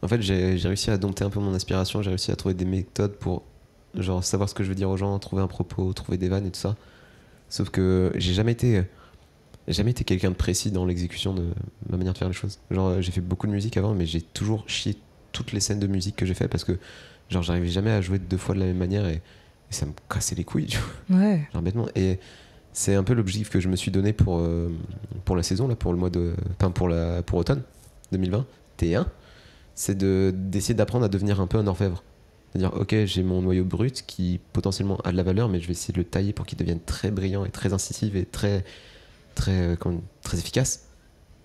en fait j'ai réussi à dompter un peu mon inspiration, j'ai réussi à trouver des méthodes pour genre savoir ce que je veux dire aux gens, trouver un propos, trouver des vannes et tout ça. Sauf que j'ai jamais été quelqu'un de précis dans l'exécution de ma manière de faire les choses. Genre j'ai fait beaucoup de musique avant, mais j'ai toujours chié toutes les scènes de musique que j'ai fait parce que genre j'arrivais jamais à jouer 2 fois de la même manière et ça me cassait les couilles, tu vois. Ouais. Genre bêtement. Et c'est un peu l'objectif que je me suis donné pour la saison, là, pour le mois de. Enfin, pour automne 2020, T1. C'est d'essayer d'apprendre à devenir un peu un orfèvre. C'est-à-dire, ok, j'ai mon noyau brut qui potentiellement a de la valeur, mais je vais essayer de le tailler pour qu'il devienne très brillant et très incisif et très efficace.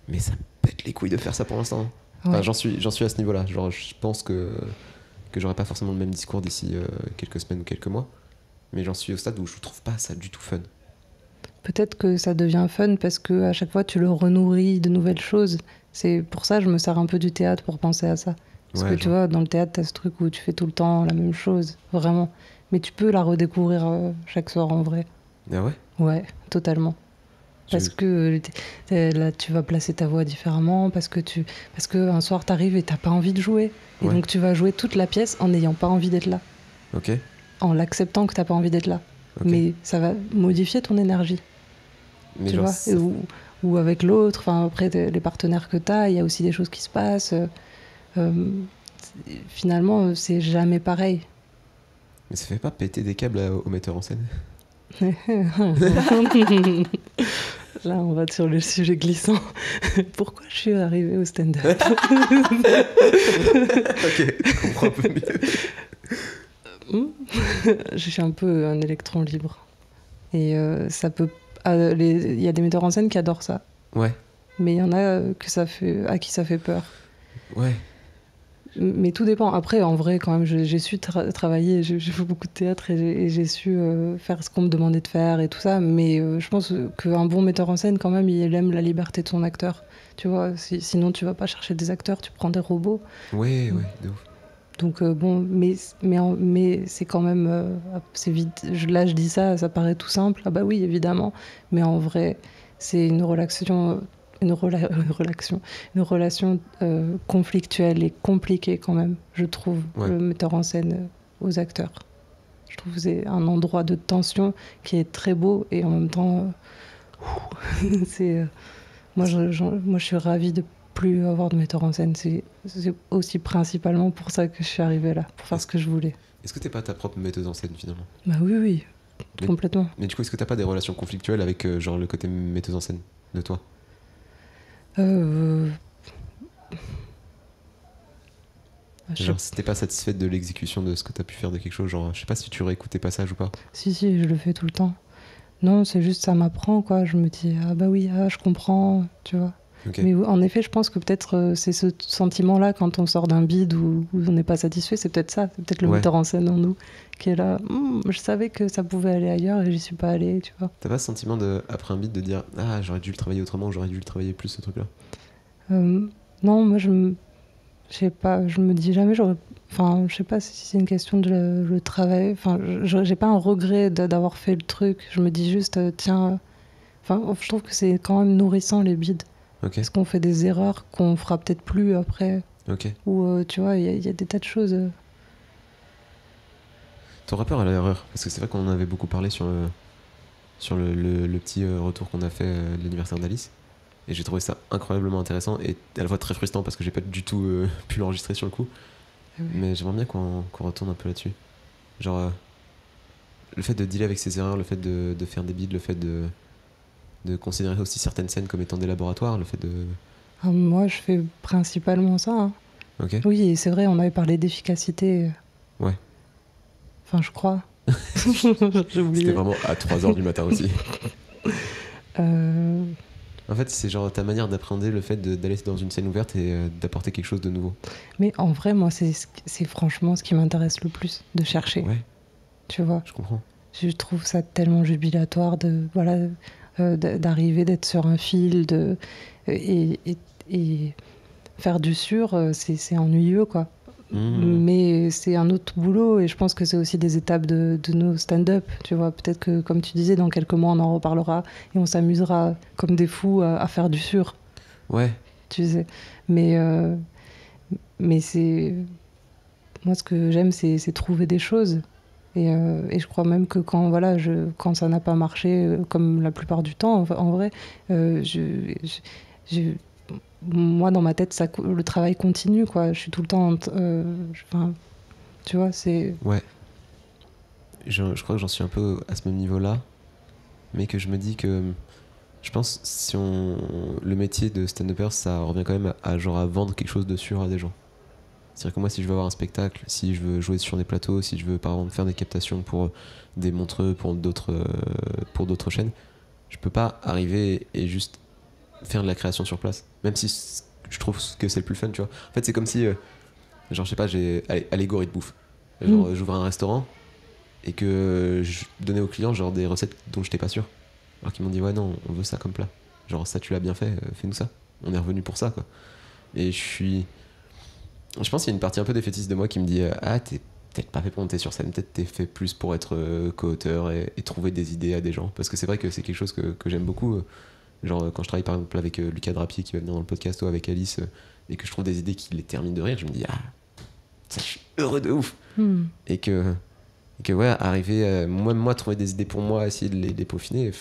Mais ça me pète les couilles de faire ça pour l'instant. Enfin, j'en suis à ce niveau-là. Genre, je pense que j'aurai pas forcément le même discours d'ici quelques semaines ou quelques mois. Mais j'en suis au stade où je trouve pas ça du tout fun. Peut-être que ça devient fun parce que à chaque fois tu le renourris de nouvelles choses. C'est pour ça que je me sers un peu du théâtre pour penser à ça. Parce que tu vois, dans le théâtre, t'as ce truc où tu fais tout le temps la même chose, vraiment. Mais tu peux la redécouvrir chaque soir en vrai. Ah ouais? Ouais, totalement. Parce que là, tu vas placer ta voix différemment, parce que un soir t'arrives et t'as pas envie de jouer. Et donc tu vas jouer toute la pièce en n'ayant pas envie d'être là. Ok. En l'acceptant que t'as pas envie d'être là. Okay. Mais ça va modifier ton énergie. Mais tu vois, ou avec l'autre, enfin après les partenaires que t'as, il y a aussi des choses qui se passent. Finalement, c'est jamais pareil. Mais ça fait pas péter des câbles au metteur en scène? Là, on va sur le sujet glissant. Pourquoi je suis arrivée au stand-up? Ok, je comprends un peu mieux. Je suis un peu un électron libre. Et ça peut... Il y a des metteurs en scène qui adorent ça. Ouais. Mais il y en a à qui ça fait peur. Ouais. Mais tout dépend. Après, en vrai, quand même, j'ai su travailler, j'ai fait beaucoup de théâtre et j'ai su faire ce qu'on me demandait de faire et tout ça. Mais je pense qu'un bon metteur en scène, quand même, il aime la liberté de son acteur. Tu vois, sinon tu vas pas chercher des acteurs, tu prends des robots. Ouais, de ouf. Donc bon, mais c'est quand même... c'est vite. Là, je dis ça, ça paraît tout simple. Ah bah oui, évidemment. Mais en vrai, c'est une relation conflictuelle et compliquée quand même, je trouve, le metteur en scène aux acteurs. Je trouve que c'est un endroit de tension qui est très beau et en même temps, moi je suis ravie de plus avoir de metteur en scène. C'est aussi principalement pour ça que je suis arrivée là, pour faire ce que je voulais. Est-ce que t'es pas ta propre metteuse en scène finalement? Bah oui, complètement. Mais du coup, est-ce que t'as pas des relations conflictuelles avec genre le côté metteuse en scène de toi? Genre, si t'es pas satisfaite de l'exécution de ce que t'as pu faire de quelque chose, genre, je sais pas si tu réécoutes tes passages ou pas. Si, je le fais tout le temps. Non, c'est juste ça m'apprend, quoi. Je me dis, ah bah oui, je comprends, tu vois. Okay. Mais en effet, je pense que peut-être c'est ce sentiment-là quand on sort d'un bide où on n'est pas satisfait, c'est peut-être ça, c'est peut-être le metteur en scène en nous qui est là. Je savais que ça pouvait aller ailleurs et j'y suis pas allée, tu vois. T'as pas ce sentiment après un bide de dire ah j'aurais dû le travailler autrement, j'aurais dû le travailler plus ce truc-là? Non, moi je sais pas, je me dis jamais enfin je sais pas si c'est une question de le travail, enfin j'ai pas un regret d'avoir fait le truc, je me dis juste tiens, enfin je trouve que c'est quand même nourrissant les bides. Okay. Parce qu'on fait des erreurs qu'on fera peut-être plus après. Okay. Ou tu vois, il y a des tas de choses. Ton rapport à l'erreur, parce que c'est vrai qu'on en avait beaucoup parlé sur le petit retour qu'on a fait de l'anniversaire d'Alice. Et j'ai trouvé ça incroyablement intéressant et à la fois très frustrant parce que j'ai pas du tout pu l'enregistrer sur le coup. Oui. Mais j'aimerais bien qu'on retourne un peu là-dessus. Genre, le fait de dealer avec ses erreurs, le fait de faire des bides, le fait de considérer aussi certaines scènes comme étant des laboratoires, le fait de... Moi, je fais principalement ça. Hein. Okay. Oui, et c'est vrai, on avait parlé d'efficacité. Ouais. Enfin, je crois. J'ai oublié. C'était vraiment à 3h du matin aussi. En fait, c'est genre ta manière d'appréhender le fait d'aller dans une scène ouverte et d'apporter quelque chose de nouveau. Mais en vrai, moi, c'est franchement ce qui m'intéresse le plus, de chercher. Ouais. Tu vois. Je comprends. Je trouve ça tellement jubilatoire d'arriver, d'être sur un fil, et faire du sûr, c'est ennuyeux, quoi. Mais c'est un autre boulot et je pense que c'est aussi des étapes de nos stand-up, tu vois. Peut-être que, comme tu disais, dans quelques mois, on en reparlera et on s'amusera comme des fous à faire du sûr. Ouais. Tu sais. Mais c'est... Moi, ce que j'aime, c'est trouver des choses. Et je crois même que quand ça n'a pas marché, comme la plupart du temps, en vrai, moi, dans ma tête, le travail continue, quoi. Je suis tout le temps... tu vois, c'est... Ouais. Je crois que j'en suis un peu à ce même niveau-là, mais que je me dis que... Je pense si le métier de stand-upper, ça revient quand même à vendre quelque chose de sûr à des gens. C'est-à-dire que moi, si je veux avoir un spectacle, si je veux jouer sur des plateaux, si je veux par exemple faire des captations pour des montreux, pour d'autres chaînes, je peux pas arriver et juste faire de la création sur place. Même si je trouve que c'est le plus fun, tu vois. En fait, c'est comme si, genre, je sais pas, j'ai allégorie de bouffe. Genre, j'ouvre un restaurant et que je donnais aux clients genre des recettes dont j'étais pas sûr. Alors qu'ils m'ont dit, ouais, non, on veut ça comme plat. Genre, ça, tu l'as bien fait, fais-nous ça. On est revenu pour ça, quoi. Et je pense qu'il y a une partie un peu défaitiste de moi qui me dit ah, t'es peut-être pas fait pour monter sur scène, peut-être t'es fait plus pour être co-auteur et trouver des idées à des gens. Parce que c'est vrai que c'est quelque chose que j'aime beaucoup. Genre quand je travaille par exemple avec Lucas Drapier qui va venir dans le podcast ou avec Alice et que je trouve des idées qui les terminent de rire, je me dis ah, ça, je suis heureux de ouf. Et que ouais, arriver moi trouver des idées pour moi, essayer de les peaufiner.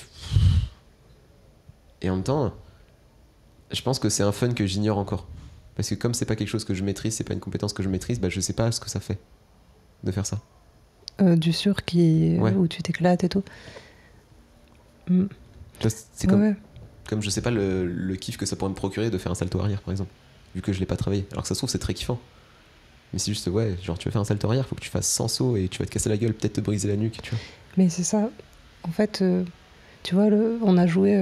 Et en même temps, je pense que c'est un fun que j'ignore encore. Parce que comme c'est pas quelque chose que je maîtrise, c'est pas une compétence que je maîtrise, bah je sais pas ce que ça fait de faire ça. Du sûr où tu t'éclates et tout. C'est comme je sais pas le kiff que ça pourrait me procurer de faire un salto arrière par exemple, vu que je l'ai pas travaillé. Alors que ça se trouve c'est très kiffant. Mais c'est juste ouais, genre tu veux faire un salto arrière, faut que tu fasses 100 sauts et tu vas te casser la gueule, peut-être te briser la nuque, tu vois. Mais c'est ça. En fait, tu vois, on a joué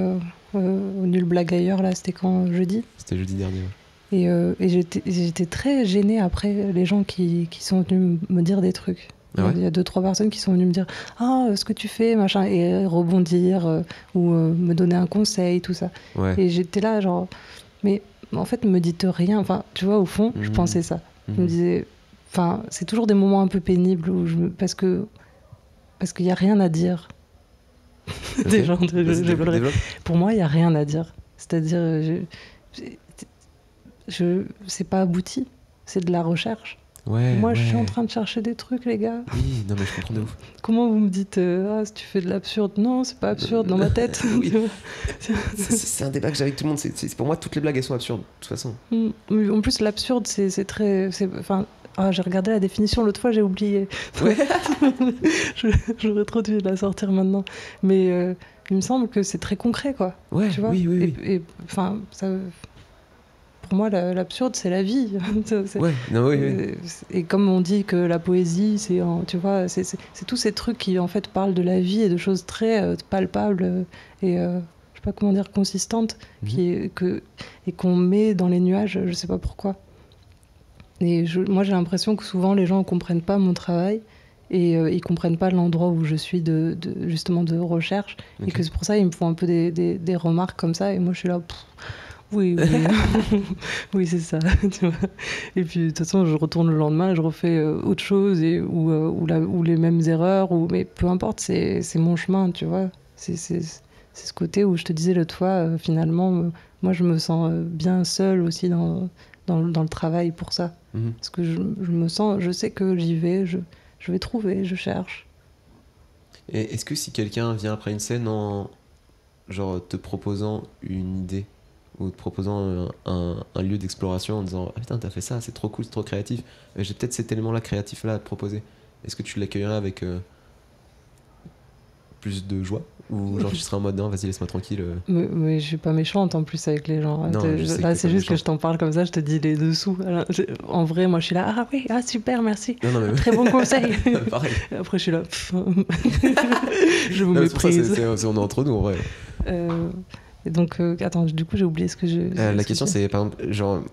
au Nul Blague Ailleurs là, c'était quand jeudi ? C'était jeudi dernier. Ouais. Et j'étais très gênée après les gens qui sont venus me dire des trucs. Ah ouais. Il y a 2-3 personnes qui sont venues me dire « Ah, ce que tu fais, machin », et rebondir, ou me donner un conseil, tout ça. Ouais. Et j'étais là, genre, mais en fait, ne me dites rien. Enfin, tu vois, au fond, je pensais ça. Je me disais, enfin, c'est toujours des moments un peu pénibles parce qu'il n'y a rien à dire. Okay. Des gens, pour moi, il n'y a rien à dire. C'est-à-dire, c'est pas abouti, c'est de la recherche. Ouais, moi, je suis en train de chercher des trucs, les gars. Oui, non, mais je comprends de ouf. Comment vous me dites, si tu fais de l'absurde ? Non, c'est pas absurde dans ma tête. Oui. C'est un débat que j'ai avec tout le monde. C'est pour moi, toutes les blagues, elles sont absurdes, de toute façon. En plus, l'absurde, c'est très... Enfin, j'ai regardé la définition l'autre fois, j'ai oublié. Ouais. J'aurais trop dû la sortir maintenant. Mais il me semble que c'est très concret, quoi. Ouais, tu vois. Oui. Et enfin, ça... Pour moi, l'absurde, c'est la vie. Ouais, non, oui. Et comme on dit que la poésie, tu vois, c'est tous ces trucs qui, en fait, parlent de la vie et de choses très palpables. Et je pas comment dire, consistante, et qu'on met dans les nuages, je sais pas pourquoi. Et moi, j'ai l'impression que souvent, les gens ne comprennent pas mon travail et ils comprennent pas l'endroit où je suis justement de recherche. Et que c'est pour ça, ils me font un peu des remarques comme ça. Et moi, je suis là, oui, oui, c'est ça. Tu vois. Et puis, de toute façon, je retourne le lendemain et je refais autre chose ou les mêmes erreurs. Mais peu importe, c'est mon chemin, tu vois. C'est ce côté où je te disais l'autre fois, finalement, moi, je me sens bien seule aussi dans le travail pour ça. Parce que je sais que j'y vais, je vais trouver, je cherche. Et est-ce que si quelqu'un vient après une scène en genre te proposant une idée ou te proposant un lieu d'exploration en disant ah putain t'as fait ça, c'est trop cool, c'est trop créatif, j'ai peut-être cet élément là créatif là à te proposer, est-ce que tu l'accueillerais avec plus de joie ou genre tu serais en mode non vas-y laisse-moi tranquille mais je suis pas méchante en plus avec les gens. Non, là c'est juste que je t'en parle comme ça, je te dis les dessous. Alors, en vrai moi je suis là, ah oui, ah super, merci, non, mais... très bon conseil. Pareil. Après je suis là je vous méprise. On est entre nous en vrai. Et donc attends, du coup j'ai oublié ce que je... la question c'est par exemple genre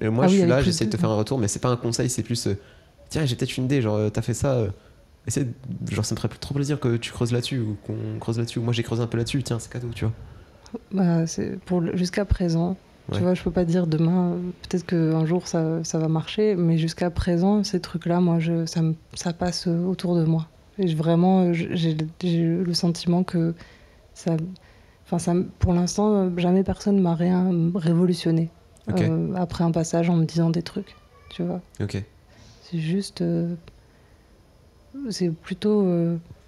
moi je suis là, j'essaie de te faire un retour mais c'est pas un conseil, c'est plus tiens j'ai peut-être une idée, genre t'as fait ça, genre ça me ferait trop plaisir que tu creuses là-dessus ou qu'on creuse là-dessus ou moi j'ai creusé un peu là-dessus, tiens c'est cadeau, tu vois. Bah, c'est jusqu'à présent, tu vois, je peux pas dire demain, peut-être qu'un jour ça va marcher, mais jusqu'à présent ces trucs-là, moi ça passe autour de moi et vraiment j'ai le sentiment que ça, pour l'instant jamais personne m'a rien révolutionné après un passage en me disant des trucs, tu vois. C'est juste c'est plutôt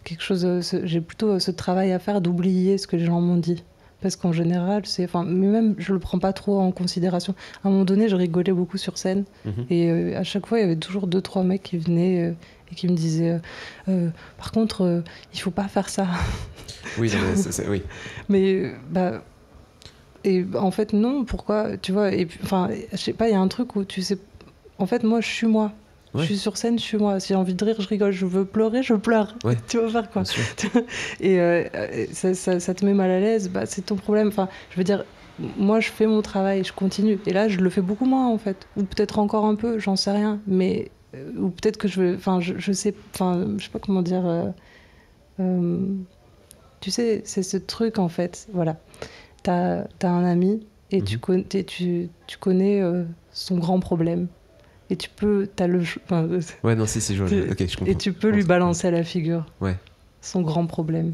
quelque chose, j'ai plutôt ce travail à faire d'oublier ce que les gens m'ont dit. Parce qu'en général, mais même je le prends pas trop en considération. À un moment donné, je rigolais beaucoup sur scène. Et à chaque fois, il y avait toujours 2-3 mecs qui venaient et qui me disaient par contre, il faut pas faire ça. Oui, oui. Mais et en fait, non, pourquoi, tu vois. Et enfin, je sais pas, il y a un truc où tu sais. En fait, moi, je suis moi. Ouais. Je suis sur scène, je suis moi. Si j'ai envie de rire, je rigole. Je veux pleurer, je pleure. Ouais. Tu vas faire quoi? Et ça te met mal à l'aise, c'est ton problème. Enfin, je veux dire, moi, je fais mon travail, je continue. Et là, je le fais beaucoup moins, en fait. Ou peut-être encore un peu, j'en sais rien. Mais ou peut-être que je veux. Enfin, je sais. Enfin, je sais pas comment dire. Tu sais, c'est ce truc, en fait. Voilà. T'as un ami et tu connais son grand problème. Et tu peux, ouais, non, si, je comprends. Et tu peux lui balancer à la figure son grand problème.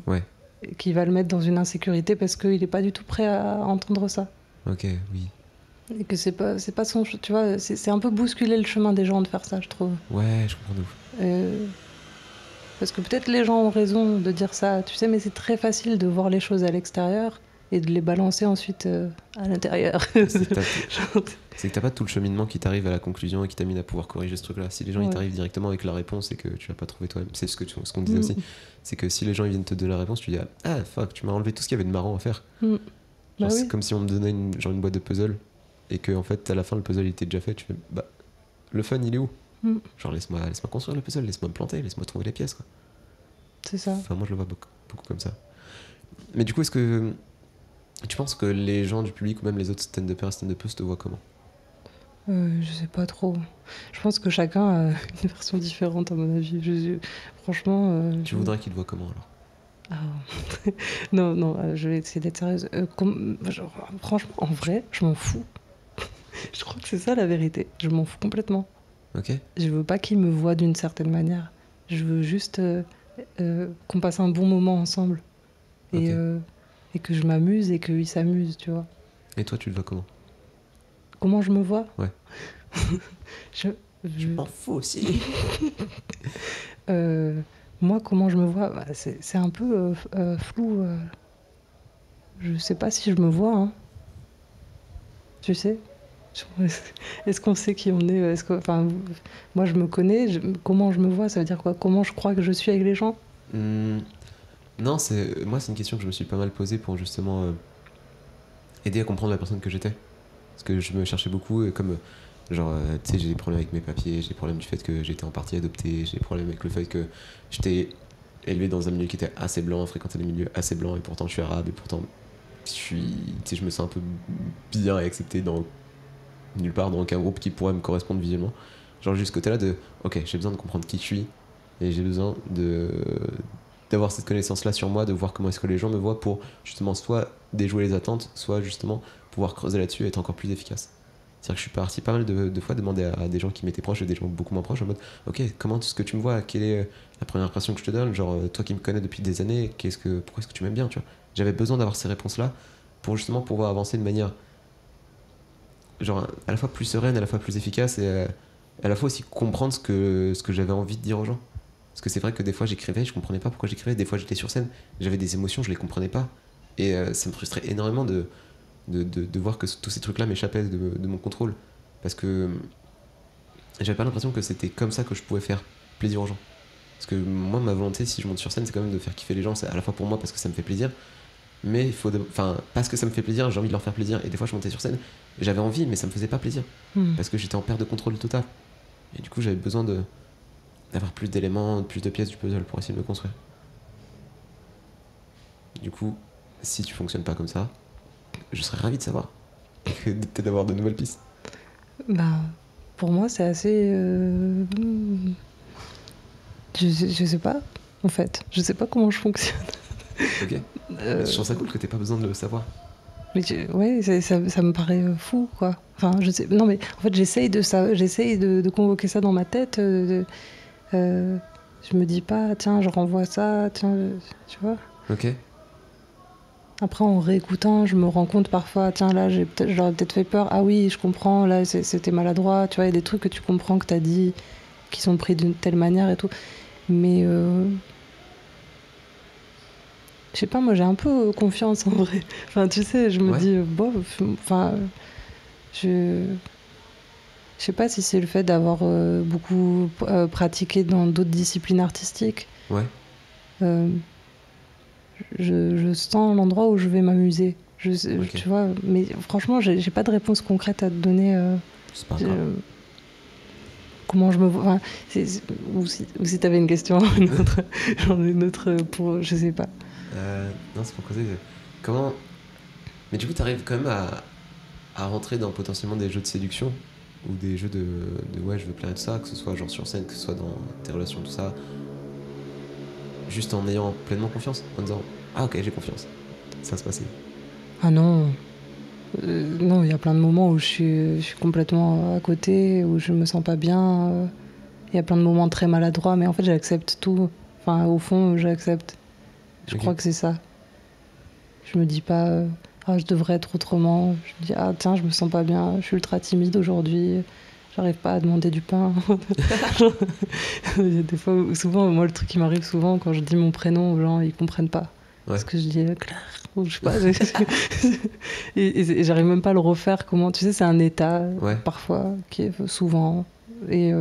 Qui va le mettre dans une insécurité parce qu'il n'est pas du tout prêt à entendre ça. Ok, oui. Et que c'est pas son... Tu vois, c'est un peu bousculer le chemin des gens de faire ça, je trouve. Ouais, je comprends de ouf. Parce que peut-être les gens ont raison de dire ça, tu sais, mais c'est très facile de voir les choses à l'extérieur et de les balancer ensuite à l'intérieur. C'est que t'as pas tout le cheminement qui t'arrive à la conclusion et qui t'amène à pouvoir corriger ce truc-là. Si les gens ils t'arrivent directement avec la réponse et que tu l'as pas trouvé toi-même, c'est ce qu'on disait aussi. C'est que si les gens ils viennent te donner la réponse, tu dis ah fuck, tu m'as enlevé tout ce qu'il y avait de marrant à faire. Genre, c'est comme si on me donnait une boîte de puzzle et que en fait à la fin le puzzle il était déjà fait. Tu fais le fun il est où? Genre laisse-moi construire le puzzle, laisse-moi me planter, laisse-moi trouver les pièces quoi. C'est ça. Enfin moi je le vois beaucoup comme ça. Mais du coup est-ce que tu penses que les gens du public ou même les autres stand-uppers, stand-uppers te voient comment? Je sais pas trop. Je pense que chacun a une version différente à mon avis. Franchement... Tu voudrais qu'ils te voient comment alors? Non, je vais essayer d'être sérieuse. Franchement, en vrai, je m'en fous. Je crois que c'est ça la vérité. Je m'en fous complètement. Ok. Je veux pas qu'ils me voient d'une certaine manière. Je veux juste qu'on passe un bon moment ensemble. Et que je m'amuse et qu'ils s'amusent, tu vois. Et toi, tu le vois comment? Comment je me vois? Ouais. je m'en fous aussi. Moi, comment je me vois? C'est un peu flou. Je sais pas si je me vois. Hein. Tu sais? Est-ce qu'on sait qui on est? Moi, je me connais. Comment je me vois? Ça veut dire quoi? Comment je crois que je suis avec les gens? Non, moi, c'est une question que je me suis pas mal posée pour justement aider à comprendre la personne que j'étais. Parce que je me cherchais beaucoup, et comme genre, tu sais, j'ai des problèmes avec mes papiers, j'ai des problèmes du fait que j'étais en partie adopté, j'ai des problèmes avec le fait que j'étais élevé dans un milieu qui était assez blanc, fréquenté des milieux assez blancs, et pourtant je suis arabe, et pourtant je me sens un peu bien et accepté dans nulle part, dans aucun groupe qui pourrait me correspondre visuellement. Genre juste ce côté-là de, ok, j'ai besoin de comprendre qui je suis et j'ai besoin d'avoir cette connaissance-là sur moi, de voir comment est-ce que les gens me voient pour justement soit déjouer les attentes, soit justement pouvoir creuser là-dessus et être encore plus efficace. C'est-à-dire que je suis parti pas mal de fois demander à des gens qui m'étaient proches et des gens beaucoup moins proches en mode, ok, comment est-ce que tu me vois, quelle est la première impression que je te donne, genre toi qui me connais depuis des années, pourquoi est-ce que tu m'aimes bien, tu vois. J'avais besoin d'avoir ces réponses-là pour justement pouvoir avancer de manière genre à la fois plus sereine, à la fois plus efficace et à la fois aussi comprendre ce que j'avais envie de dire aux gens. Parce que c'est vrai que des fois j'écrivais, je comprenais pas pourquoi j'écrivais, des fois j'étais sur scène, j'avais des émotions, je les comprenais pas. Et ça me frustrait énormément de voir que tous ces trucs-là m'échappaient de mon contrôle. Parce que j'avais pas l'impression que c'était comme ça que je pouvais faire plaisir aux gens. Parce que moi, ma volonté, si je monte sur scène, c'est quand même de faire kiffer les gens, c'est à la fois pour moi parce que ça me fait plaisir, mais il faut parce que ça me fait plaisir, j'ai envie de leur faire plaisir. Et des fois je montais sur scène, j'avais envie mais ça me faisait pas plaisir parce que j'étais en perte de contrôle total. Et du coup j'avais besoin d'avoir plus d'éléments, plus de pièces du puzzle pour essayer de me construire. Du coup, si tu fonctionnes pas comme ça, je serais ravi de savoir et peut-être d'avoir de nouvelles pistes. Bah, pour moi c'est assez je sais pas en fait, je sais pas comment je fonctionne. Ok. Je trouve ça cool que t'aies pas besoin de le savoir. Mais ouais, ça me paraît fou, quoi. Enfin, je sais. Non, mais en fait, j'essaye de convoquer ça dans ma tête. Je me dis pas, tiens, je renvoie ça, tiens, tu vois. Ok. Après, en réécoutant, je me rends compte parfois, tiens, là, j'aurais peut-être fait peur. Ah oui, je comprends, là, c'était maladroit. Tu vois, il y a des trucs que tu comprends que t'as dit, qui sont pris d'une telle manière et tout. Mais je sais pas, moi j'ai un peu confiance en vrai. Enfin, tu sais, je me dis, bon, enfin, je sais pas si c'est le fait d'avoir beaucoup pratiqué dans d'autres disciplines artistiques. Ouais. Je sens l'endroit où je vais m'amuser. Okay. Tu vois, mais franchement, j'ai pas de réponse concrète à te donner. C'est pas grave. Comment je me vois. Enfin, ou si t'avais une question, j'en ai une autre pour. Je sais pas. Non, c'est pour causer. Comment. Mais du coup, t'arrives quand même à rentrer dans potentiellement des jeux de séduction ou des jeux de ouais, je veux plaire et tout ça, que ce soit genre sur scène, que ce soit dans tes relations, tout ça, juste en ayant pleinement confiance, en disant ah ok, j'ai confiance, ça va se passer. Ah non. Non, il y a plein de moments où je suis complètement à côté, où je me sens pas bien. Il y a plein de moments très maladroits, mais en fait, j'accepte tout. Enfin, au fond, j'accepte. Je crois que c'est ça. Je me dis pas, ah, je devrais être autrement. Je me dis, ah, tiens, je me sens pas bien, je suis ultra timide aujourd'hui, j'arrive pas à demander du pain. Il y a des fois, souvent, moi, le truc qui m'arrive souvent, quand je dis mon prénom aux gens, ils comprennent pas. Parce que je dis Claire, ou je sais pas. et j'arrive même pas à le refaire. Comment, tu sais, c'est un état, parfois, qui est souvent. Et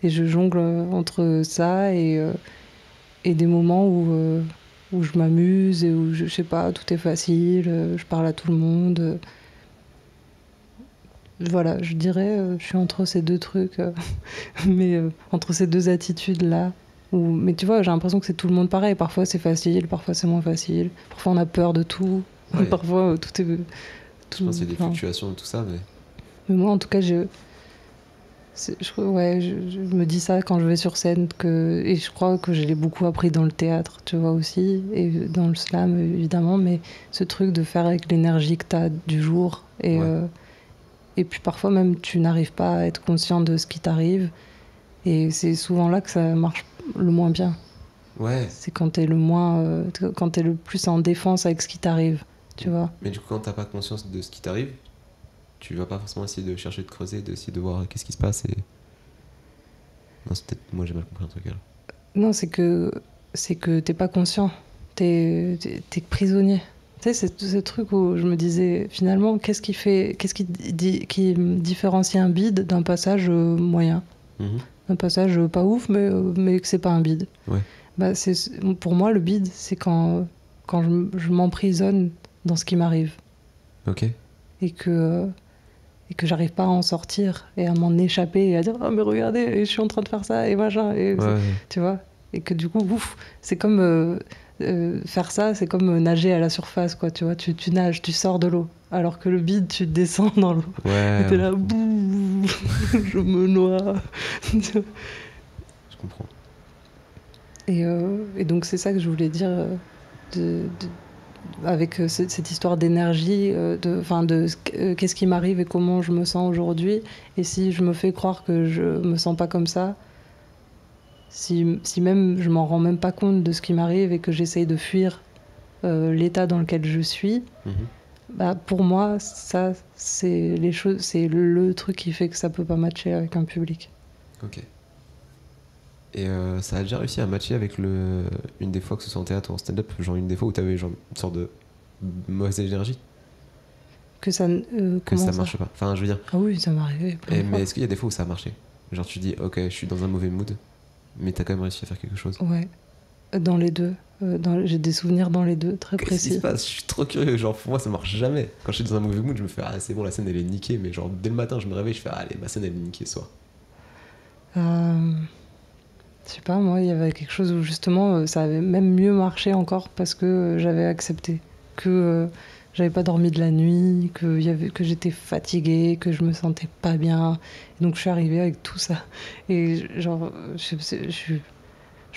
je jongle entre ça et des moments où je m'amuse et où je sais pas, tout est facile, je parle à tout le monde. Voilà, je dirais, je suis entre ces deux trucs, mais entre ces deux attitudes-là. Mais tu vois, j'ai l'impression que c'est tout le monde pareil. Parfois c'est facile, parfois c'est moins facile. Parfois on a peur de tout. Ouais. Parfois tout est. Je pense qu'il y a des fluctuations et tout ça, mais moi en tout cas, je me dis ça quand je vais sur scène, et je crois que je l'ai beaucoup appris dans le théâtre, tu vois aussi, et dans le slam évidemment, mais ce truc de faire avec l'énergie que t'as du jour, et puis parfois même tu n'arrives pas à être conscient de ce qui t'arrive, et c'est souvent là que ça marche le moins bien. Ouais. C'est quand t'es quand t'es le plus en défense avec ce qui t'arrive, tu vois. Mais du coup, quand t'as pas conscience de ce qui t'arrive, tu vas pas forcément essayer de chercher de creuser, d'essayer de voir qu'est-ce qui se passe et... Non, c'est peut-être moi j'ai mal compris un truc alors. Non, c'est que t'es pas conscient, t'es prisonnier. Tu sais, c'est ce truc où je me disais finalement qu'est-ce qui différencie un bide d'un passage moyen, un passage pas ouf mais que c'est pas un bide. Ouais. Bah, pour moi le bide c'est quand je m'emprisonne dans ce qui m'arrive. Ok. Et que j'arrive pas à en sortir et à m'en échapper et à dire oh mais regardez je suis en train de faire ça et machin et tu vois, et que du coup ouf, c'est comme faire ça, c'est comme nager à la surface, quoi, tu vois. Tu nages, tu sors de l'eau. Alors que le bide, tu descends dans l'eau. Ouais. Et t'es là, bouh, je me noie. Je comprends. Et donc, c'est ça que je voulais dire avec cette histoire d'énergie, qu'est-ce qui m'arrive et comment je me sens aujourd'hui. Et si je me fais croire que je me sens pas comme ça, si même je m'en rends même pas compte de ce qui m'arrive et que j'essaye de fuir l'état dans lequel je suis, bah pour moi ça c'est le truc qui fait que ça peut pas matcher avec un public. Ok. Et ça a déjà réussi à matcher avec une des fois que ce soit en théâtre ou en stand-up, genre une des fois où t'avais genre une sorte de mauvaise énergie, que ça marche pas. Enfin, je veux dire. Ah oui, ça m'est arrivé plein de fois. Mais est-ce qu'il y a des fois où ça a marché? Genre tu dis ok, je suis dans un mauvais mood, mais t'as quand même réussi à faire quelque chose. Ouais, dans les deux. J'ai des souvenirs dans les deux, très précis. Qu'est-ce qui se passe? Je suis trop curieux. Genre pour moi ça marche jamais. Quand je suis dans un mauvais mood, je me fais ah c'est bon, la scène elle est niquée, mais genre dès le matin je me réveille, je fais allez ma scène elle est niquée ce soir. Je sais pas, moi il y avait quelque chose où justement ça avait même mieux marché encore parce que j'avais accepté que j'avais pas dormi de la nuit, que j'étais fatiguée, que je me sentais pas bien. Et donc je suis arrivée avec tout ça. Et genre, je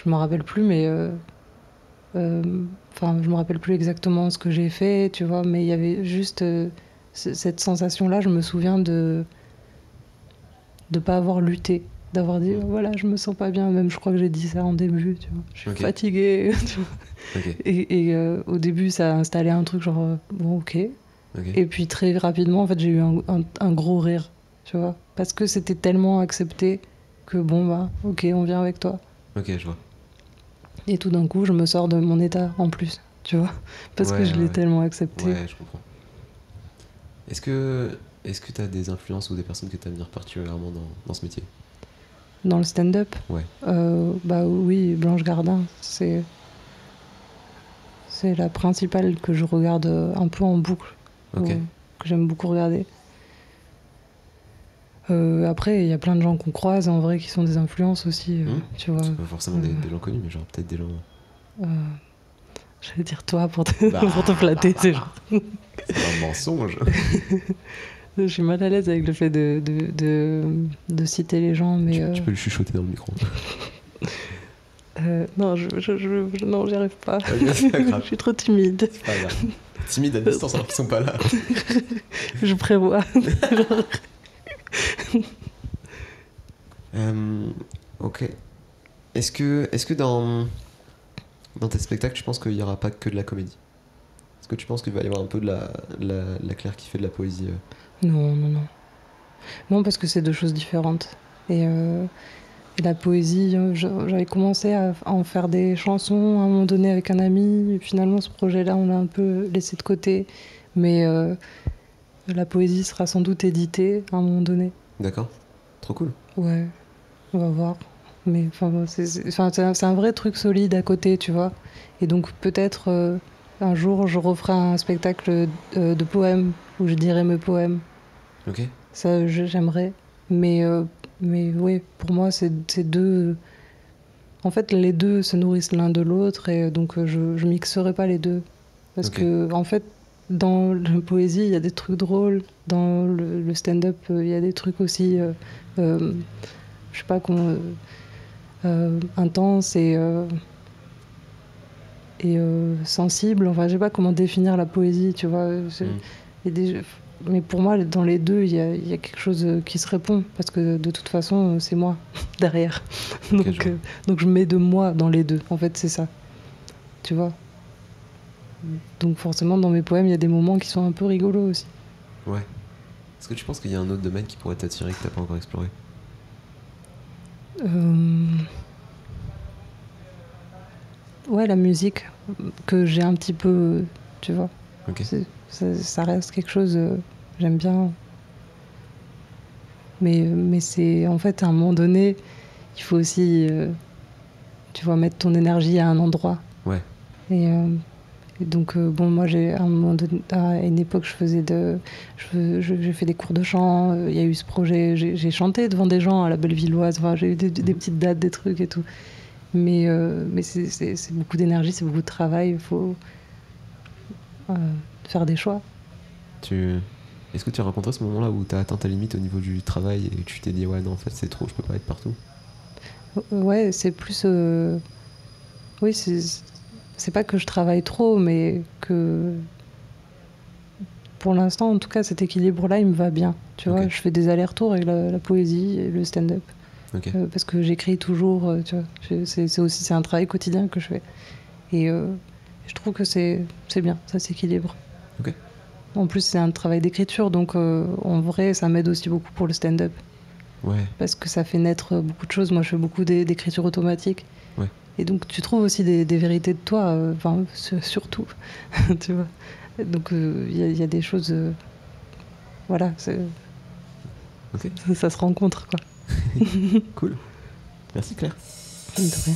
me rappelle plus, mais je me rappelle plus exactement ce que j'ai fait, tu vois, mais il y avait juste cette sensation-là. Je me souviens de pas avoir lutté, d'avoir dit voilà, je me sens pas bien. Même je crois que j'ai dit ça en début, tu vois. Je suis fatiguée. Tu vois. Okay. Et au début, ça a installé un truc genre bon, ok. Et puis très rapidement, en fait, j'ai eu un gros rire, tu vois, parce que c'était tellement accepté que bon bah ok, on vient avec toi. Ok, je vois. Et tout d'un coup, je me sors de mon état en plus, tu vois, parce que je l'ai tellement accepté. Ouais, je comprends. Est-ce que t'as des influences ou des personnes que t'admires particulièrement dans ce métier? Dans le stand-up? Ouais. Bah oui, Blanche Gardin, c'est la principale que je regarde un peu en boucle, que j'aime beaucoup regarder. Après, il y a plein de gens qu'on croise en vrai qui sont des influences aussi, tu vois. C'est pas forcément des gens connus, mais genre peut-être des gens... J'allais dire toi pour te flatter, c'est genre... C'est un mensonge. Je suis mal à l'aise avec le fait de citer les gens, mais... Tu peux lui chuchoter dans le micro. Non, non, j'y arrive pas. C'est pas grave. Je suis trop timide. C'est pas grave. Timide à distance alors qu'ils sont pas là. Je prévois. Ok. Est-ce que dans tes spectacles, tu penses qu'il n'y aura pas que de la comédie? Est-ce que tu penses qu'il va y avoir un peu de la Claire qui fait de la poésie? Non. Non, parce que c'est deux choses différentes. Et la poésie, j'avais commencé à en faire des chansons à un moment donné avec un ami. Et finalement, ce projet-là, on l'a un peu laissé de côté. Mais la poésie sera sans doute éditée à un moment donné. D'accord. Trop cool. Ouais, on va voir. Mais c'est un vrai truc solide à côté, tu vois. Et donc peut-être un jour, je referai un spectacle de poèmes où je dirai mes poèmes. Ok. Ça, j'aimerais. Mais oui, pour moi, c'est deux... En fait, les deux se nourrissent l'un de l'autre et donc je mixerai pas les deux. Parce que, en fait, dans la poésie, il y a des trucs drôles. Dans le stand-up, il y a des trucs aussi, je sais pas comment... intenses et sensibles. Enfin, je sais pas comment définir la poésie, tu vois. Mais pour moi, dans les deux, il y a quelque chose qui se répond. Parce que de toute façon, c'est moi derrière. Donc je mets de moi dans les deux. En fait, c'est ça. Tu vois. Donc forcément, dans mes poèmes, il y a des moments qui sont un peu rigolos aussi. Ouais. Est-ce que tu penses qu'il y a un autre domaine qui pourrait t'attirer que t'as pas encore exploré? Ouais, la musique, que j'ai un petit peu, tu vois. Ok. Ça reste quelque chose, j'aime bien. Mais c'est, en fait, à un moment donné, il faut aussi, tu vois, mettre ton énergie à un endroit. Ouais. Et donc, bon, moi, à un moment donné, à une époque, j'ai fait des cours de chant, il y a eu ce projet, j'ai chanté devant des gens à la Bellevilloise, enfin, j'ai eu des petites dates, des trucs et tout. Mais c'est beaucoup d'énergie, c'est beaucoup de travail. Il faut faire des choix. Est-ce que tu as rencontré ce moment-là où tu as atteint ta limite au niveau du travail et tu t'es dit ouais non en fait c'est trop, je peux pas être partout? Ouais, c'est plus... Oui, c'est pas que je travaille trop, mais que... Pour l'instant, en tout cas, cet équilibre-là, il me va bien. Tu vois, je fais des allers-retours avec la poésie et le stand-up. Parce que j'écris toujours, tu vois. C'est un travail quotidien que je fais. Et je trouve que c'est bien, ça s'équilibre. En plus, c'est un travail d'écriture, donc en vrai, ça m'aide aussi beaucoup pour le stand-up. Ouais. Parce que ça fait naître beaucoup de choses. Moi, je fais beaucoup d'écriture automatique. Ouais. Et donc, tu trouves aussi des vérités de toi, surtout, tu vois. Donc, il y a des choses... voilà, ça se rencontre, quoi. Cool. Merci, Claire. De rien.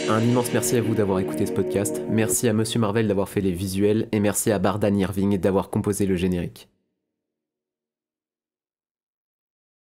Un immense merci à vous d'avoir écouté ce podcast, merci à Monsieur Marvel d'avoir fait les visuels et merci à Bardan Irving d'avoir composé le générique.